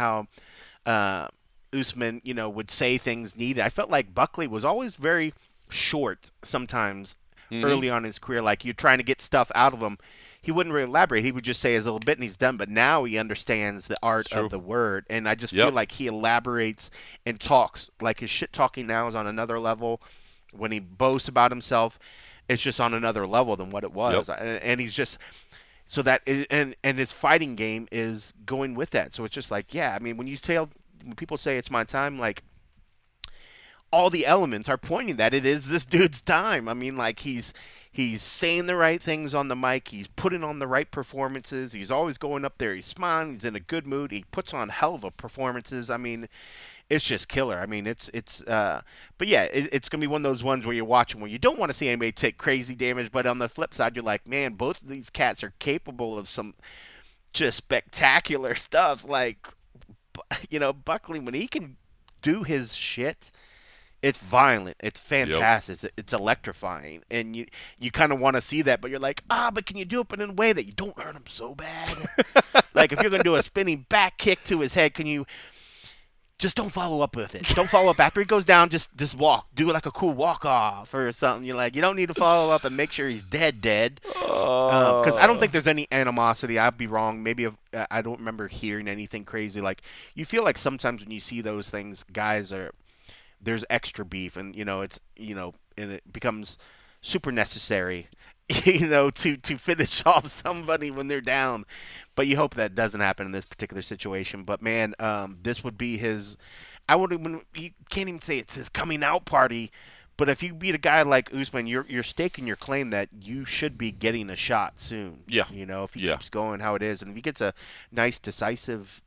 how Usman, would say things needed. I felt like Buckley was always very short sometimes early on in his career. Like you're trying to get stuff out of him. he wouldn't really elaborate. He would just say his little bit and he's done. But now he understands the art of the word. And I just feel like he elaborates and talks. Like his shit talking now is on another level. When he boasts about himself, it's just on another level than what it was. And he's just so that and his fighting game is going with that. So it's just like, yeah, I mean, when people say it's my time, like all the elements are pointing that it is this dude's time. I mean, like he's saying the right things on the mic. He's putting on the right performances. He's always going up there. He's smiling. He's in a good mood. He puts on hell of a performances. I mean, it's just killer. I mean, but yeah, it's going to be one of those ones where you're watching where you don't want to see anybody take crazy damage, but on the flip side, you're like, man, both of these cats are capable of some just spectacular stuff. Like, Buckley, when he can do his shit, it's violent. It's fantastic. It's electrifying. And you kind of want to see that, but you're like, but can you do it in a way that you don't hurt him so bad? Like, if you're going to do a spinning back kick to his head, can you just don't follow up with it? Don't follow up after he goes down. Just walk. Do like a cool walk off or something. You're like, you don't need to follow up and make sure he's dead. Because I don't think there's any animosity. I'd be wrong. Maybe I don't remember hearing anything crazy. Like, you feel like sometimes when you see those things, there's extra beef, and and it becomes super necessary, to finish off somebody when they're down. But you hope that doesn't happen in this particular situation. But man, this would be his. You can't even say it's his coming out party. But if you beat a guy like Usman, you're staking your claim that you should be getting a shot soon. Yeah. If he keeps going how it is, and if he gets a nice decisive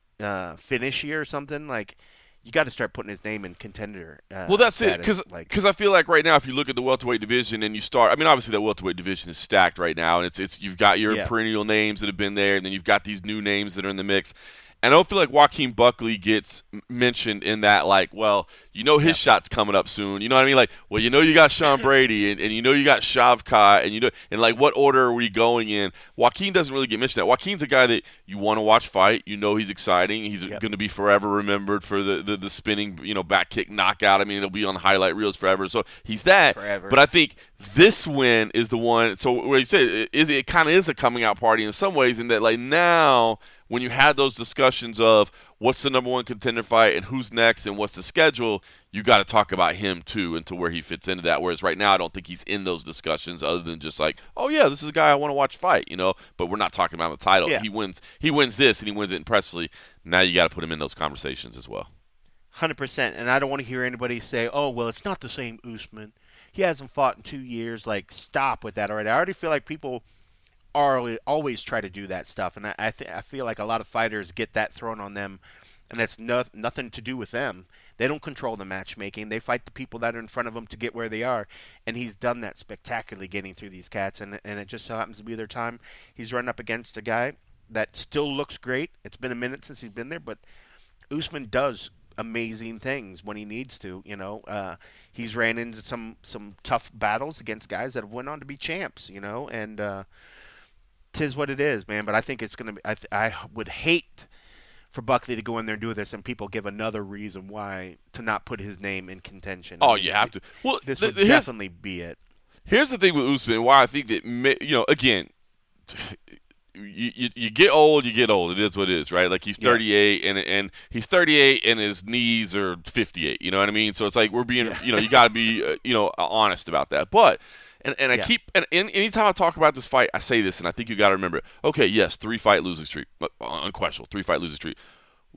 finish here or something, like, you got to start putting his name in contender. Well, that's it, because I feel like right now, if you look at the welterweight division and you start, I mean, obviously that welterweight division is stacked right now, and it's you've got your perennial names that have been there, and then you've got these new names that are in the mix. And I don't feel like Joaquin Buckley gets mentioned in that, like, well, his shot's coming up soon. You know what I mean? Like, well, you got Sean Brady, and you got Shavkat, and like, what order are we going in? Joaquin doesn't really get mentioned. Joaquin's a guy that you want to watch fight. He's exciting. He's going to be forever remembered for the spinning, back kick knockout. I mean, it'll be on highlight reels forever. So he's that. Forever. But I think this win is the one. So what you said, it kind of is a coming out party in some ways, in that, like, now, when you had those discussions of what's the number one contender fight and who's next and what's the schedule, you got to talk about him too and to where he fits into that. Whereas right now, I don't think he's in those discussions, other than just like, oh yeah, this is a guy I want to watch fight, But we're not talking about the title. Yeah. He wins this and he wins it impressively. Now you got to put him in those conversations as well. 100%. And I don't want to hear anybody say, oh well, it's not the same Usman. He hasn't fought in 2 years. Like, stop with that already. I already feel like people always try to do that stuff, and I feel like a lot of fighters get that thrown on them, and that's nothing to do with them. They don't control the matchmaking. They fight the people that are in front of them to get where they are, and he's done that spectacularly, getting through these cats, and it just so happens to be their time. He's run up against a guy that still looks great. It's been a minute since he's been there, but Usman does amazing things when he needs to. He's ran into some tough battles against guys that have went on to be champs. And 'tis what it is, man. But I think it's going to be I would hate for Buckley to go in there and do this, and people give another reason why to not put his name in contention. Oh, you have to. Well, this would definitely be it. Here's the thing with Usman, why I think that, again, you get old, It is what it is, right? Like, he's 38, and he's 38, and his knees are 58. You know what I mean? So it's like, we're being, you got to be, honest about that. But And I keep – and anytime I talk about this fight, I say this, and I think you got to remember it. Okay, yes, 3-fight losing streak. Unquestionable, 3-fight losing streak.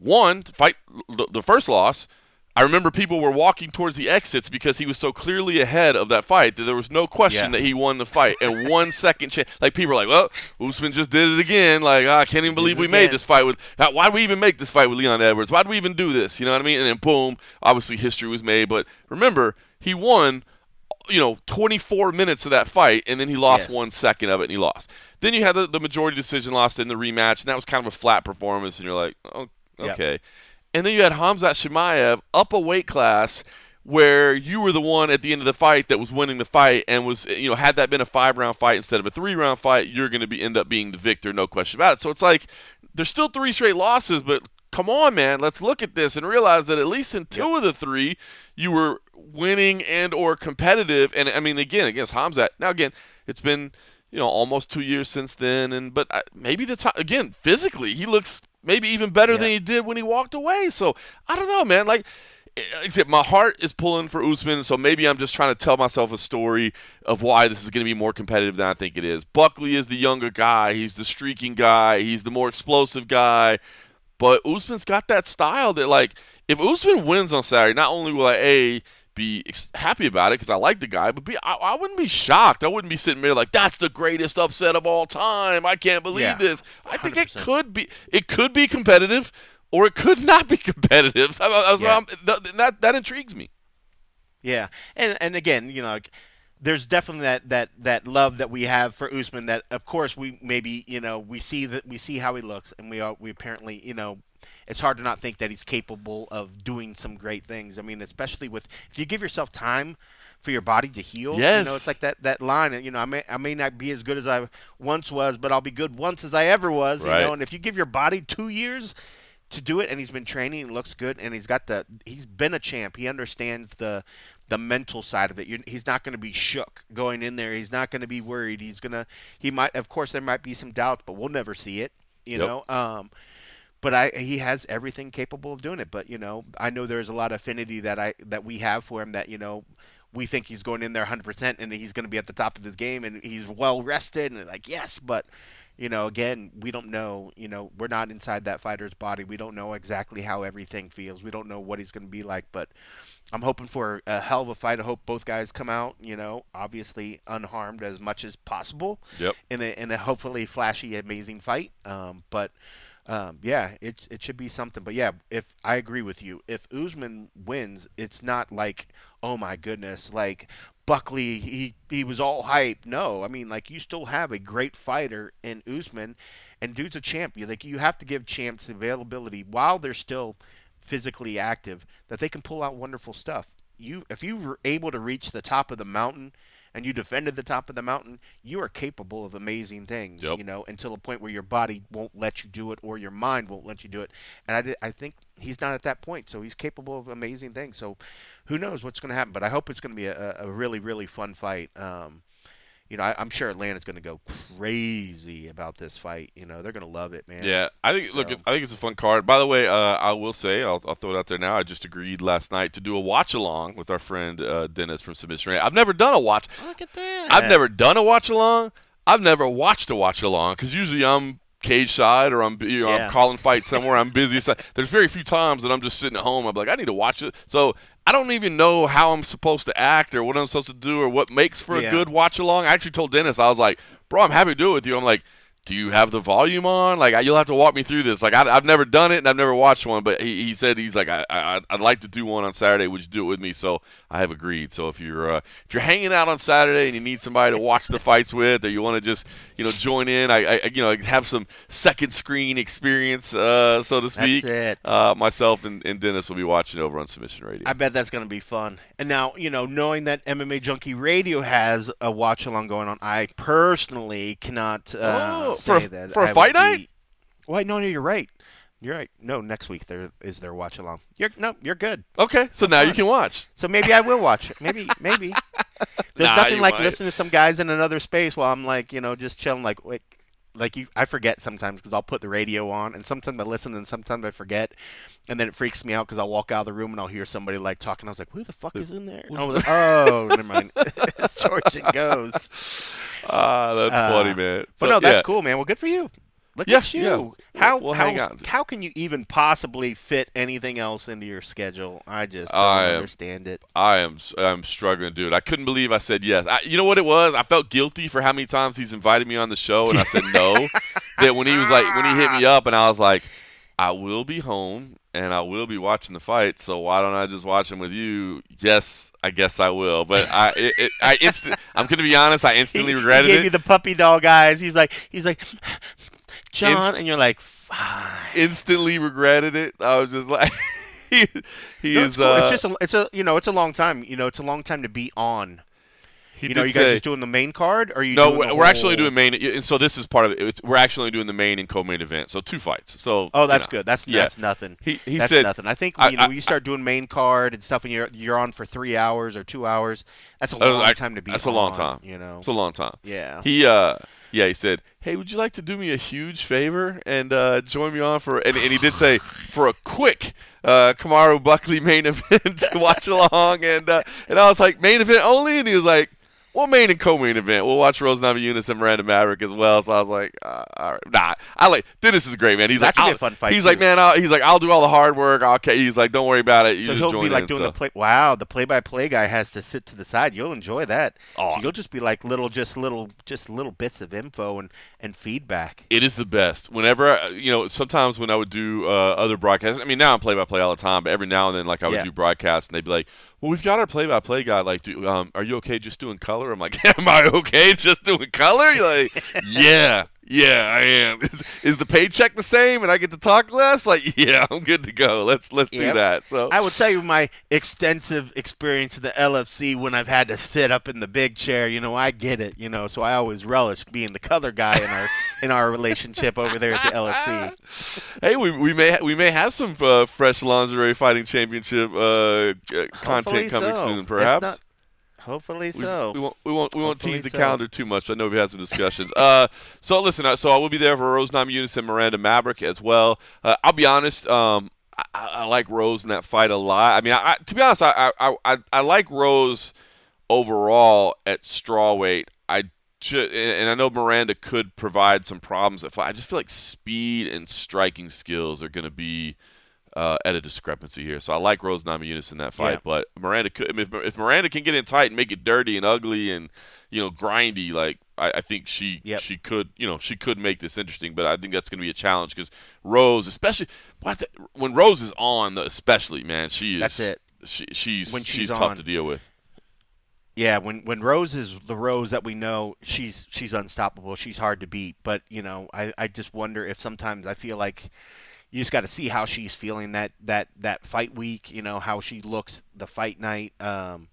The first loss, I remember people were walking towards the exits because he was so clearly ahead of that fight that there was no question that he won the fight. And 1 second chance – like, people were like, well, Usman just did it again. Like, I can't even believe we made this fight with – why did we even make this fight with Leon Edwards? Why did we even do this? You know what I mean? And then, boom, obviously history was made. But remember, he won – 24 minutes of that fight, and then he lost 1 second of it, and he lost. Then you had the majority decision lost in the rematch, and that was kind of a flat performance, and you're like, oh, okay. And then you had Khamzat Chimaev up a weight class where you were the one at the end of the fight that was winning the fight, and was, had that been a 5-round fight instead of a 3-round fight, you're going to end up being the victor, no question about it. So it's like, there's still 3 straight losses, but come on, man, let's look at this and realize that at least in 2 of the 3, you were winning and or competitive. And I mean, again, against Khamzat. Now, again, it's been almost 2 years since then. But maybe the time again physically he looks maybe even better than he did when he walked away. So I don't know, man. Like I said, my heart is pulling for Usman, so maybe I'm just trying to tell myself a story of why this is going to be more competitive than I think it is. Buckley is the younger guy. He's the streaking guy. He's the more explosive guy. But Usman's got that style that, like, if Usman wins on Saturday, not only will I, be happy about it because I like the guy, but I wouldn't be shocked. I wouldn't be sitting there like, that's the greatest upset of all time. I can't believe this. I think 100%. It could be competitive. Or it could not be competitive. That intrigues me. Yeah, and again, there's definitely that love that we have for Usman. That of course we maybe we see how he looks, and we apparently it's hard to not think that he's capable of doing some great things. I mean, especially if you give yourself time for your body to heal. Yes. It's like that line. I may not be as good as I once was, but I'll be good once as I ever was. Right. And if you give your body 2 years to do it, and he's been training, and looks good, and he's been a champ. He understands the mental side of it. He's not going to be shook going in there. He's not going to be worried. He might, of course, there might be some doubts, but we'll never see it. But he has everything capable of doing it. But I know there's a lot of affinity that we have for him. That we think he's going in there 100%, and he's going to be at the top of his game, and he's well rested, and yes, but. Again, we don't know. We're not inside that fighter's body. We don't know exactly how everything feels. We don't know what he's going to be like. But I'm hoping for a hell of a fight. I hope both guys come out, obviously unharmed as much as possible. Yep. In a hopefully flashy, amazing fight. It should be something. But yeah, if I agree with you, if Usman wins, it's not like, oh my goodness, like Buckley, he was all hype. No, I mean, you still have a great fighter in Usman, and dude's a champ. You have to give champs the availability while they're still physically active, that they can pull out wonderful stuff. If you were able to reach the top of the mountain and you defended the top of the mountain, you are capable of amazing things, until a point where your body won't let you do it or your mind won't let you do it. And I think he's not at that point, so he's capable of amazing things. So who knows what's going to happen, but I hope it's going to be a really, really fun fight. I'm sure Atlanta's going to go crazy about this fight. They're going to love it, man. Yeah, I think it's a fun card. By the way, I will say, I'll throw it out there now. I just agreed last night to do a watch along with our friend Dennis from Submission Radio. I've never done a watch. Look at that. I've never done a watch along. I've never watched a watch along because usually I'm cage side or I'm calling fight somewhere. I'm busy. There's very few times that I'm just sitting at home. I'm like, I need to watch it. So I don't even know how I'm supposed to act or what I'm supposed to do or what makes for a good watch along. I actually told Dennis, I was like, bro, I'm happy to do it with you. I'm like, do you have the volume on? Like, you'll have to walk me through this. Like, I've never done it and I've never watched one, but he said he's like, I'd like to do one on Saturday. Would you do it with me? So I have agreed. So if you're hanging out on Saturday and you need somebody to watch the fights with, or you want to just join in, I have some second screen experience, so to speak. That's it. Myself and Dennis will be watching over on Submission Radio. I bet that's going to be fun. And now, knowing that MMA Junkie Radio has a watch along going on, I personally cannot say that. For a fight night? Wait, no, you're right. You're right. No, next week there is their watch along. You're good. Okay, so now you can watch. So maybe I will watch it. Maybe. There's nothing like listening to some guys in another space while I'm just chilling. I forget sometimes because I'll put the radio on, and sometimes I listen, and sometimes I forget, and then it freaks me out because I'll walk out of the room and I'll hear somebody talking. I was like, "Who the fuck is in there?" Oh, never mind. It's George and goes. That's funny, man. But no, that's cool, man. Well, good for you. Look at you. Yeah. We'll hang on. How can you even possibly fit anything else into your schedule? I just don't understand it. I'm struggling, dude. I couldn't believe I said yes. You know what it was? I felt guilty for how many times he's invited me on the show, and I said no. That when he hit me up, and I was like, I will be home, and I will be watching the fight, so why don't I just watch them with you? Yes, I guess I will. But I'm going to be honest, I instantly regretted it. He gave you the puppy dog eyes. He's like, John, and you're like, fine. Instantly regretted it. I was just like, It's cool. It's a long time. It's a long time to be on. He you did guys say, just doing the main card, or are you? no, doing the we're actually whole- doing main. And so this is part of it. We're actually doing the main and co-main event. So 2 fights. So Oh, that's good. That's nothing. He that's said nothing. I think I- when you start doing main card and stuff, and you're on for 3 hours or 2 hours. That's a long time to be. That's a long time. It's a long time. Yeah. He said, "Hey, would you like to do me a huge favor and join me on for?" And he did say for a quick Kamaru Buckley main event to watch along, and I was like, main event only, and he was like, well, main and co-main event. We'll watch Rose Namajunas and Miranda Maverick as well. So I was like, all right. Nah, Dennis is great, man. He's that like, should be a fun fight. He's too. like, man, I'll do all the hard work. Okay. He's like, don't worry about it. You so just he'll join be like in, doing so. the play. Wow, the play-by-play guy has to sit to the side. You'll enjoy that. Oh. So you'll just be like little bits of info and feedback. It is the best. Whenever sometimes when I would do other broadcasts. I mean, now I'm play-by-play all the time, but every now and then, like I would do broadcasts, and they'd be like, well, we've got our play-by-play guy. Like, are you okay just doing color? I'm like, am I okay just doing color? You're like, yeah, I am. Is the paycheck the same and I get to talk less? Like, yeah, I'm good to go. Let's do that. So I will tell you my extensive experience in the LFC when I've had to sit up in the big chair. I get it. So I always relish being the color guy in our relationship over there at the LFC. Hey, we may have some fresh lingerie fighting championship content coming soon, perhaps. Hopefully so. We won't tease the so. calendar too much. I know we've had some discussions. So listen, so I will be there for Rose Namajunas and Miranda Maverick as well. I'll be honest. I like Rose in that fight a lot. I mean, to be honest, I like Rose overall at strawweight. And I know Miranda could provide some problems at fight. I just feel like speed and striking skills are going to be at a discrepancy here. So I like Rose Namajunas in that fight, but Miranda could. If Miranda can get in tight and make it dirty and ugly and grindy, like I think she could make this interesting. But I think that's going to be a challenge because Rose, especially when Rose is on, especially man, she is. That's it. She's tough to deal with. Yeah, when Rose is the Rose that we know, she's unstoppable. She's hard to beat. But I just wonder if sometimes I feel like. You just got to see how she's feeling that fight week, how she looks the fight night, and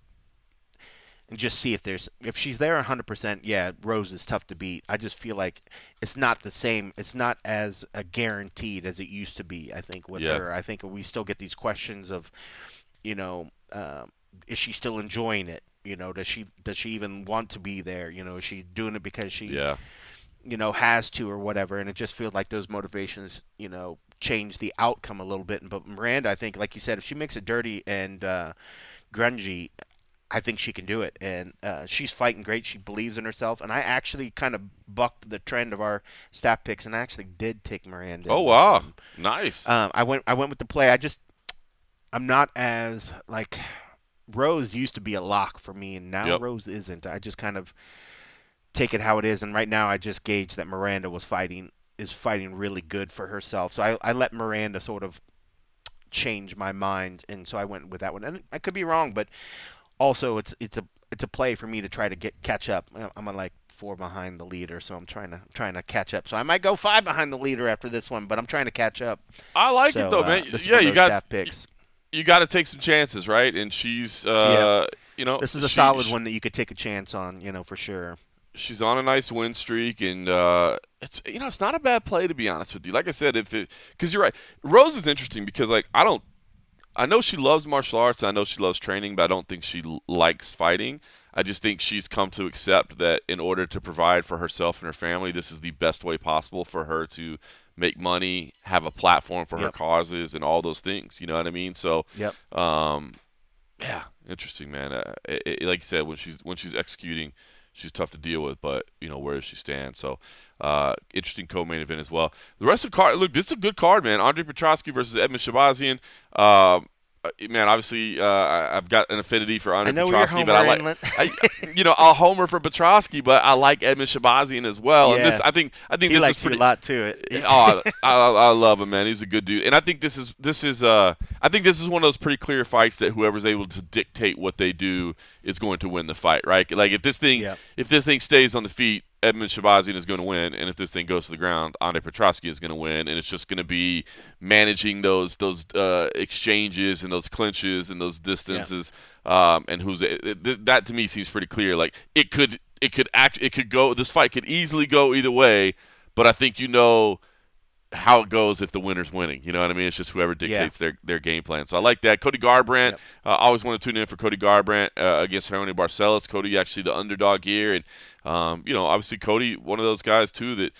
just see if she's there 100%. Yeah, Rose is tough to beat. I just feel like it's not the same. It's not as guaranteed as it used to be. I think with her, I think we still get these questions of, is she still enjoying it? Does she even want to be there? Is she doing it because she has to or whatever? And it just feels like those motivations, change the outcome a little bit. But Miranda, I think, like you said, if she makes it dirty and grungy, I think she can do it. And she's fighting great. She believes in herself. And I actually kind of bucked the trend of our staff picks and I actually did take Miranda. Oh, wow. Nice. I went with the play. I'm not as, Rose used to be a lock for me, and now Rose isn't. I just kind of take it how it is. And right now I just gauge that Miranda is fighting really good for herself. So I let Miranda sort of change my mind, and so I went with that one. And I could be wrong, but also it's a play for me to try to catch up. I'm on 4 behind the leader, so I'm trying to catch up. So I might go 5 behind the leader after this one, but I'm trying to catch up. I like it though, man. You got staff picks. You got to take some chances, right? And she's this is a solid one that you could take a chance on, for sure. She's on a nice win streak, and it's not a bad play, to be honest with you. Like I said, because you're right, Rose is interesting because I know she loves martial arts, and I know she loves training, but I don't think she likes fighting. I just think she's come to accept that in order to provide for herself and her family, this is the best way possible for her to make money, have a platform for her causes, and all those things. You know what I mean? So, interesting, man. Like you said, when she's executing, she's tough to deal with, but where does she stand? So interesting co-main event as well. The rest of the card, look, this is a good card, man. Andre Petroski versus Edmund Shabazian. Man, obviously, I've got an affinity for Andre Petroski, but I'll homer for Petroski, but I like Edmund Shabazian as well. Yeah. And I think he this likes is pretty you a lot too. I love him, man. He's a good dude, and I think this is one of those pretty clear fights that whoever's able to dictate what they do is going to win the fight, right? Like if this thing stays on the feet, Edmund Shabazian is going to win, and if this thing goes to the ground, Andre Petrosky is going to win, and it's just going to be managing those exchanges and those clinches and those distances, and that to me seems pretty clear. Like it could go. This fight could easily go either way, but I think how it goes if the winner's winning. You know what I mean? It's just whoever dictates their game plan. So I like that. Cody Garbrandt, I always want to tune in for Cody Garbrandt against Jeremy Barcelos. Cody actually the underdog here, and obviously Cody, one of those guys too that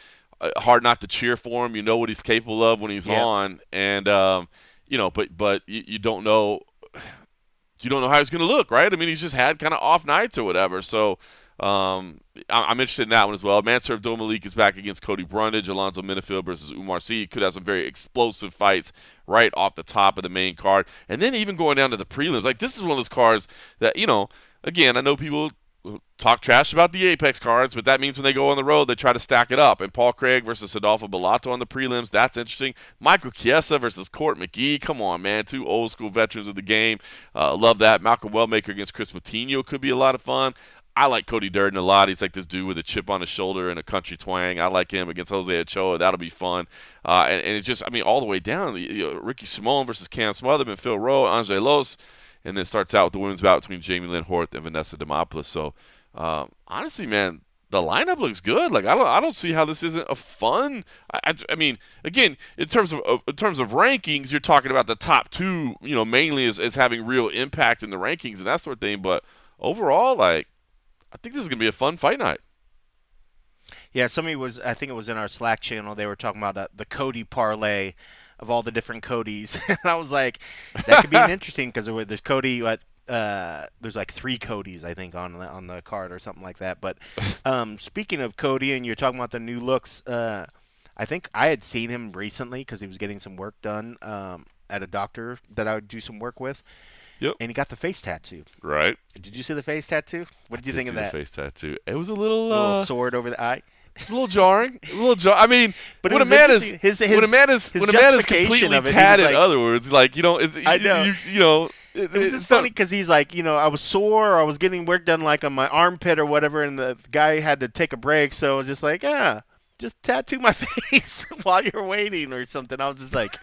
hard not to cheer for him. You know what he's capable of when he's on, and but you don't know. You don't know how he's going to look, right? I mean, he's just had kind of off nights or whatever. So I'm interested in that one as well. Mansour Abdul-Malik is back against Cody Brundage. Alonzo Minifield versus Umar Sy. Could have some very explosive fights right off the top of the main card. And then even going down to the prelims. Like, this is one of those cards that, again, I know people talk trash about the Apex cards, but that means when they go on the road, they try to stack it up. And Paul Craig versus Adolfo Bellato on the prelims, that's interesting. Michael Chiesa versus Court McGee. Come on, man. 2 old-school veterans of the game. Love that. Malcolm Wellmaker against Chris Moutinho could be a lot of fun. I like Cody Durden a lot. He's like this dude with a chip on his shoulder and a country twang. I like him against Jose Ochoa. That'll be fun. And it's just, all the way down. Ricky Simone versus Cam Smotherman, Phil Rowe, Andre Los. And then starts out with the women's bout between Jamie Lynn Horth and Vanessa Demopoulos. So, honestly, man, the lineup looks good. Like I don't see how this isn't a fun. I mean, again, in terms of rankings, you're talking about the top 2, mainly as having real impact in the rankings and that sort of thing. But overall, like, I think this is gonna be a fun fight night. Yeah, I think it was in our Slack channel. They were talking about the Cody parlay of all the different Codys, and I was like, that could be interesting because there's Cody. There's like 3 Codys, I think, on the card or something like that. But speaking of Cody, and you're talking about the new looks, I think I had seen him recently because he was getting some work done at a doctor that I would do some work with. Yep. And he got the face tattoo. Right. Did you see the face tattoo? What did you think of that? The face tattoo. It was a little sword over the eye. It's a little jarring. I mean, but when a man is completely tatted, in other words, like, I know. It was just funny because he's like, I was sore, or I was getting work done like on my armpit or whatever, and the guy had to take a break, so I was just like, just tattoo my face while you're waiting or something. I was just like,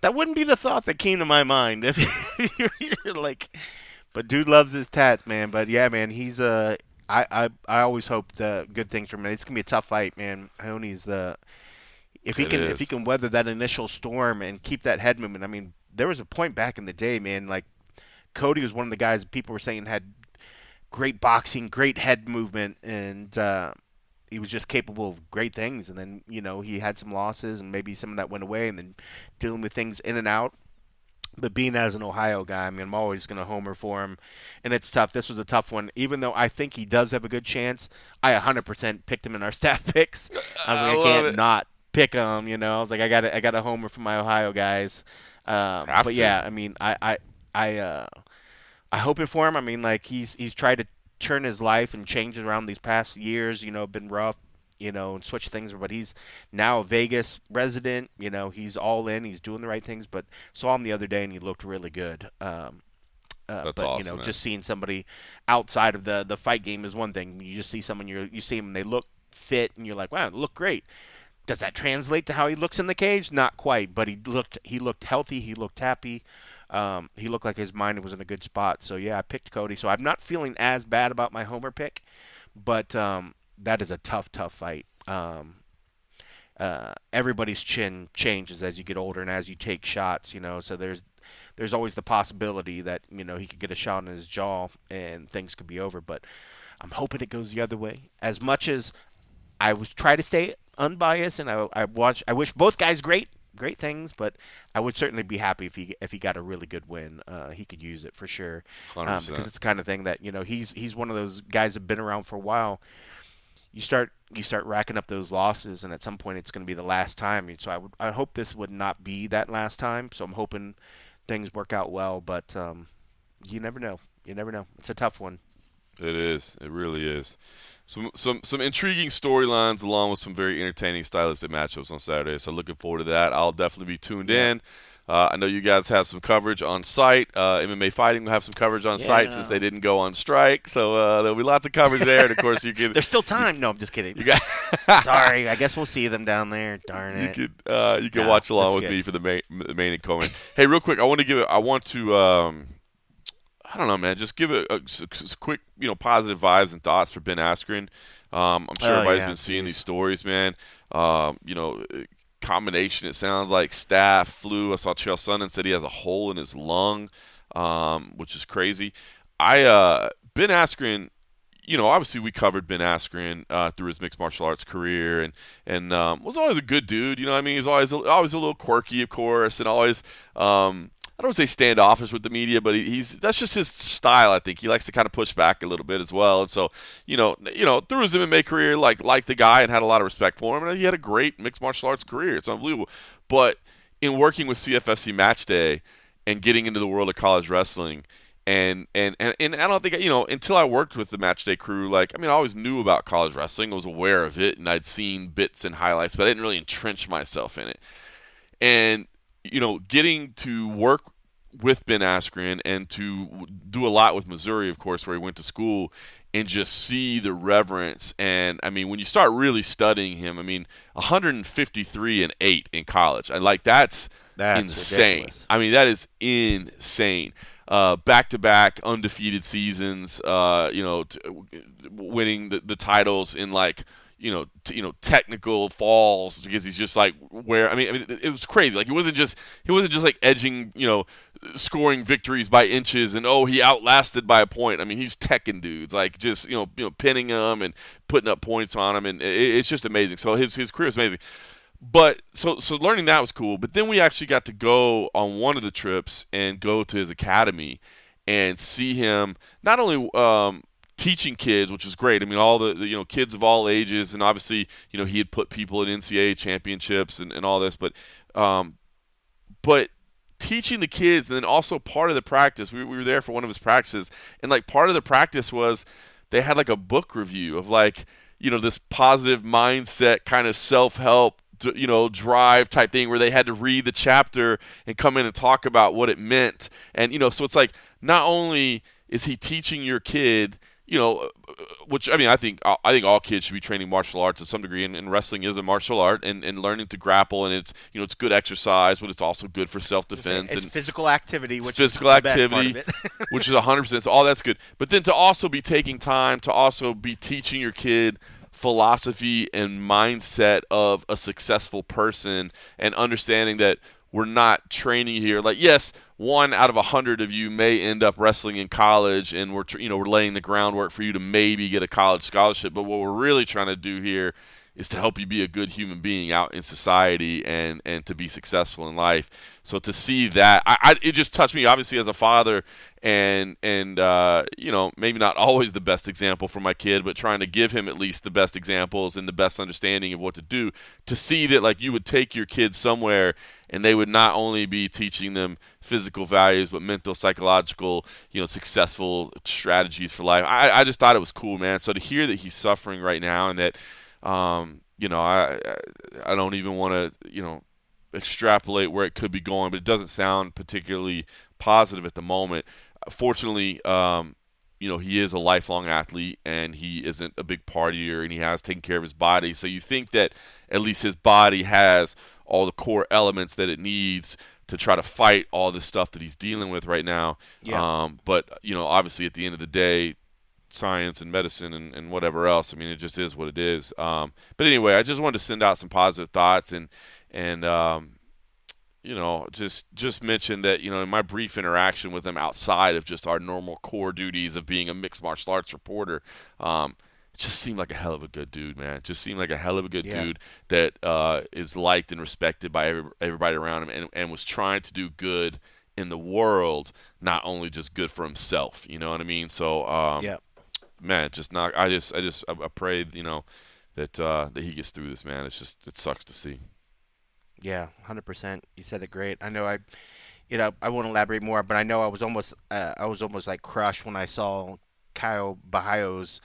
that wouldn't be the thought that came to my mind. If you're like, but dude loves his tats, man. But yeah, man, he's I always hope the good things from him. It's gonna be a tough fight, man. Honey's if he can weather that initial storm and keep that head movement. I mean, there was a point back in the day, man. Like Cody was one of the guys people were saying had great boxing, great head movement, and he was just capable of great things. And then he had some losses, and maybe some of that went away, and then dealing with things in and out. But being as an Ohio guy, I mean, I'm always going to homer for him, and it's tough. This was a tough one. Even though I think he does have a good chance, I 100% picked him in our staff picks. I was like, I can't not pick him. I was like, I got a homer for my Ohio guys. But yeah, I mean, I hope it for him. I mean, like he's tried to turn his life and change it around these past years. Been rough. And switch things. But he's now a Vegas resident. He's all in. He's doing the right things. But saw him the other day, and he looked really good. That's but, awesome, just seeing somebody outside of the fight game is one thing. You just see someone, you see them, and they look fit, and you're like, wow, they look great. Does that translate to how he looks in the cage? Not quite, but he looked healthy. He looked happy. He looked like his mind was in a good spot. So, yeah, I picked Cody. So I'm not feeling as bad about my homer pick, but that is a tough fight. Everybody's chin changes as you get older and as you take shots, so there's always the possibility that, he could get a shot in his jaw and things could be over. But I'm hoping it goes the other way. As much as I would try to stay unbiased, and I wish both guys great things, but I would certainly be happy if he got a really good win. He could use it for sure, because it's the kind of thing that he's one of those guys that have been around for a while. You start racking up those losses, and at some point it's going to be the last time. So I hope this would not be that last time. So I'm hoping things work out well, but you never know. It's a tough one. It is. It really is. Some intriguing storylines along with some very entertaining stylistic matchups on Saturday. So looking forward to that. I'll definitely be tuned in. I know you guys have some coverage on site. MMA Fighting will have some coverage on site since they didn't go on strike. So there'll be lots of coverage there. And, of course, you can – There's still time. No, I'm just kidding. Sorry. I guess we'll see them down there. Darn it. You can watch along with me for the main and co-main. Hey, real quick, I want to I don't know, man. Just give a quick, positive vibes and thoughts for Ben Askren. I'm sure everybody's been seeing these stories, man. Combination, it sounds like staph, flu. I saw Chael Sonnen said he has a hole in his lung, which is crazy. Ben Askren, obviously we covered Ben Askren through his mixed martial arts career, and was always a good dude. You know what I mean? He's always a little quirky, of course, and always I don't want to say standoffish with the media, but that's just his style. I think he likes to kind of push back a little bit as well. And so, through his MMA career, like the guy, and had a lot of respect for him. And he had a great mixed martial arts career. It's unbelievable. But in working with CFFC Matchday and getting into the world of college wrestling, and I don't think until I worked with the Matchday crew, I always knew about college wrestling, I was aware of it, and I'd seen bits and highlights, but I didn't really entrench myself in it. And getting to work with Ben Askren and to do a lot with Missouri, of course, where he went to school, and just see the reverence. And, when you start really studying him, 153-8 in college. That's insane. Ridiculous. That is insane. Back-to-back undefeated seasons, winning the titles in technical falls, because he's just it was crazy. He wasn't just edging, scoring victories by inches, and he outlasted by a point. He's teching dudes, pinning them and putting up points on them, and it's just amazing. So his career is amazing. But so learning that was cool. But then we actually got to go on one of the trips and go to his academy and see him not only teaching kids, which was great. All the kids of all ages, and obviously, he had put people in NCAA championships and all this, but teaching the kids, and then also part of the practice, we were there for one of his practices, and part of the practice was they had a book review of this positive mindset kind of self-help, drive type thing, where they had to read the chapter and come in and talk about what it meant. And so it's not only is he teaching your kid, which I think all kids should be training martial arts to some degree, and wrestling is a martial art, and learning to grapple, and it's it's good exercise, but it's also good for self-defense. It's and physical activity, which is the best part of it. Which is 100%. So all that's good. But then to also be taking time to also be teaching your kid philosophy and mindset of a successful person, and understanding that we're not training here. Yes, 1 out of 100 of you may end up wrestling in college, and we're laying the groundwork for you to maybe get a college scholarship. But what we're really trying to do here is to help you be a good human being out in society, and to be successful in life. So to see that, it just touched me, obviously, as a father, and maybe not always the best example for my kid, but trying to give him at least the best examples and the best understanding of what to do. To see that you would take your kids somewhere, and they would not only be teaching them physical values, but mental, psychological, successful strategies for life. I just thought it was cool, man. So to hear that he's suffering right now, and that I don't even want to extrapolate where it could be going, but it doesn't sound particularly positive at the moment. Fortunately, he is a lifelong athlete, and he isn't a big partier, and he has taken care of his body. So you think that at least his body has all the core elements that it needs to try to fight all the stuff that he's dealing with right now. Yeah. But obviously at the end of the day, science and medicine and whatever else, it just is what it is. But anyway, I just wanted to send out some positive thoughts, and just mention that, in my brief interaction with him outside of just our normal core duties of being a mixed martial arts reporter, it just seemed like a hell of a good dude, man. Just seemed like a hell of a good dude that is liked and respected by everybody around him, and was trying to do good in the world, not only just good for himself. You know what I mean? So, man, I pray, that he gets through this, man. It sucks to see. Yeah, 100%. You said it great. I know I won't elaborate more, but I know I was almost crushed when I saw Kyle Bahayo's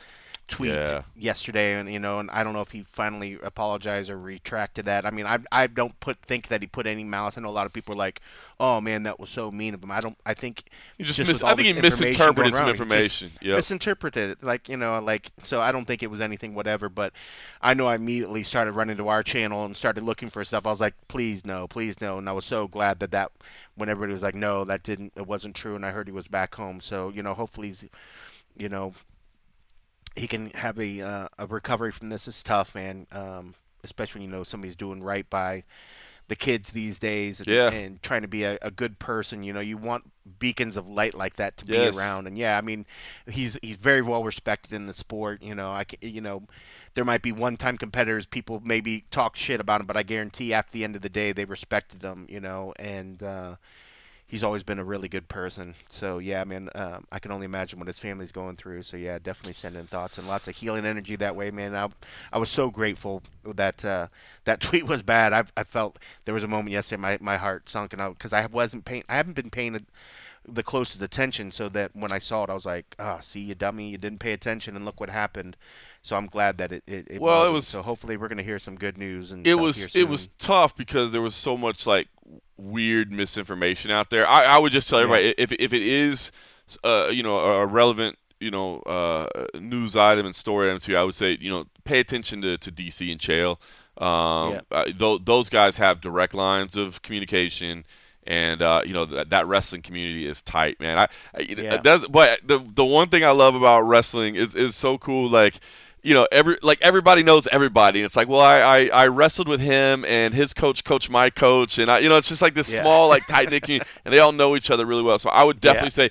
tweet yesterday, and I don't know if he finally apologized or retracted that. I mean, I don't think that he put any malice. I know a lot of people are like, "Oh man, that was so mean of him." I think he I think he misinterpreted some information. Yeah, misinterpreted it. So I don't think it was anything whatever. But I know I immediately started running to our channel and started looking for stuff. I was like, please no, and I was so glad that when everybody was like, no, it wasn't true, and I heard he was back home. So hopefully he's, he can have a recovery from this. It's tough, man. Especially when somebody's doing right by the kids these days and trying to be a good person. You want beacons of light like that to be around. And I mean, he's very well respected in the sport. There might be one-time competitors, people maybe talk shit about him, but I guarantee after the end of the day they respected him. And he's always been a really good person. So, man, I can only imagine what his family's going through. So, definitely send in thoughts and lots of healing energy that way, man. I was so grateful that that tweet was bad. I felt there was a moment yesterday my heart sunk out because I haven't been paying the closest attention, so that when I saw it, I was like, see, you dummy, you didn't pay attention, and look what happened. So I'm glad that it was. So hopefully we're going to hear some good news. And it was tough because there was so much weird misinformation out there. I would just tell everybody if it is a relevant news item and story item to you, I would say pay attention to DC and Chael. Those guys have direct lines of communication. And that wrestling community is tight, man. It does, but the one thing I love about wrestling is so cool. Everybody knows everybody. And it's like, well, I wrestled with him, and his coach coached my coach, and it's just like this small, tight knit community, and they all know each other really well. So I would definitely say,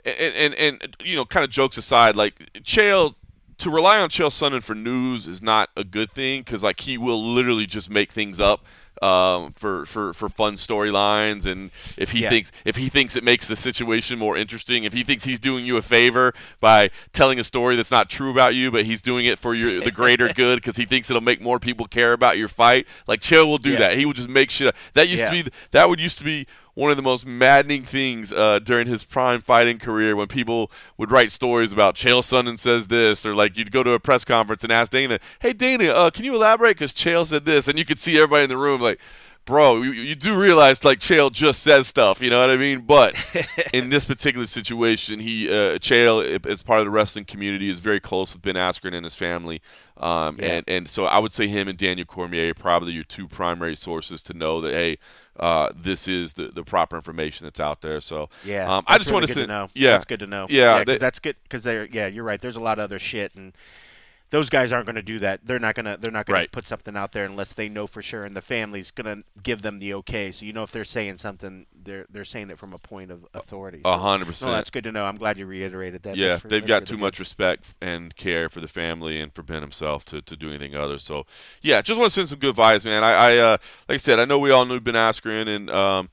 and kind of jokes aside, Chael. To rely on Chael Sonnen for news is not a good thing because he will literally just make things up for fun storylines, and if he thinks it makes the situation more interesting, if he thinks he's doing you a favor by telling a story that's not true about you, but he's doing it for the greater good because he thinks it'll make more people care about your fight, Chael will do that. He will just make shit up. That used to be one of the most maddening things during his prime fighting career when people would write stories about Chael Sonnen says this, or you'd go to a press conference and ask Dana, hey, Dana, can you elaborate because Chael said this? And you could see everybody in the room bro, you do realize Chael just says stuff, you know what I mean? But in this particular situation, Chael, as part of the wrestling community, is very close with Ben Askren and his family. And so I would say him and Daniel Cormier are probably your two primary sources to know that, hey, this is the proper information that's out there. So I just want to know. Yeah, that's good to know. Because that's good because you're right. There's a lot of other shit, and those guys aren't going to do that. They're not going to put something out there unless they know for sure, and the family's going to give them the okay. So if they're saying something, they're saying it from a point of authority. 100%. That's good to know. I'm glad you reiterated that. Yeah, they've got too much respect and care for the family and for Ben himself to do anything other. So just want to send some good vibes, man. I like I said, I know we all knew Ben Askren, and I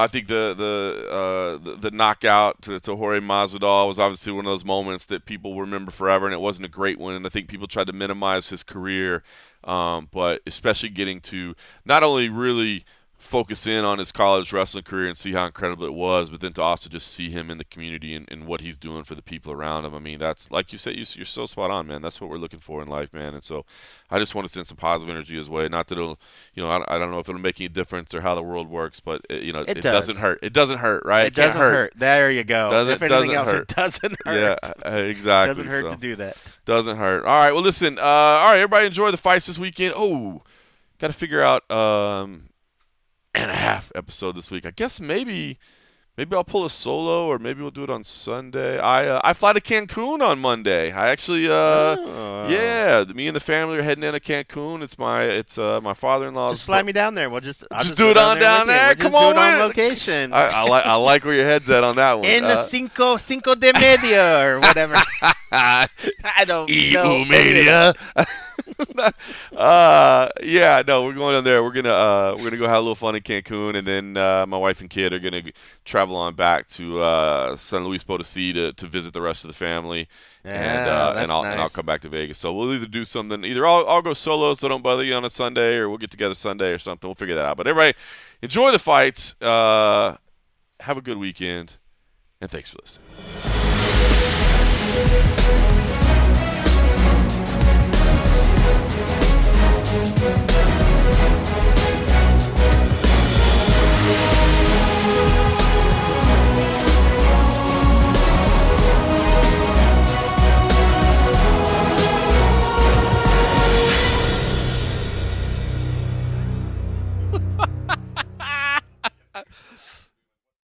think the knockout to Jorge Masvidal was obviously one of those moments that people remember forever, and it wasn't a great one. And I think people tried to minimize his career, but especially getting to not only really focus in on his college wrestling career and see how incredible it was, but then to also just see him in the community and what he's doing for the people around him. I mean, that's, like you said, you're so spot on, man. That's what we're looking for in life, man. And so I just want to send some positive energy his way. Not that it'll, I don't know if it'll make any difference or how the world works, but it doesn't hurt. It doesn't hurt, right? It doesn't hurt. There you go. If anything else, it doesn't hurt. Yeah, exactly. It doesn't hurt to do that. Doesn't hurt. All right, well, listen. All right, everybody enjoy the fights this weekend. Oh, got to figure out and a half episode this week. I guess maybe I'll pull a solo, or maybe we'll do it on Sunday. I fly to Cancun on Monday. I actually me and the family are heading into Cancun. It's my father-in-law's. Just fly me down there. I'll just do it on down there. Come on, do it on location. I like where your head's at on that one. In the cinco de media or whatever. I don't know. Media. We're going down there. We're gonna go have a little fun in Cancun, and then my wife and kid are gonna travel on back to San Luis Potosí to visit the rest of the family, and I'll come back to Vegas. So we'll either do something. Either I'll go solo, so don't bother you on a Sunday, or we'll get together Sunday or something. We'll figure that out. But everybody, enjoy the fights. Have a good weekend, and thanks for listening.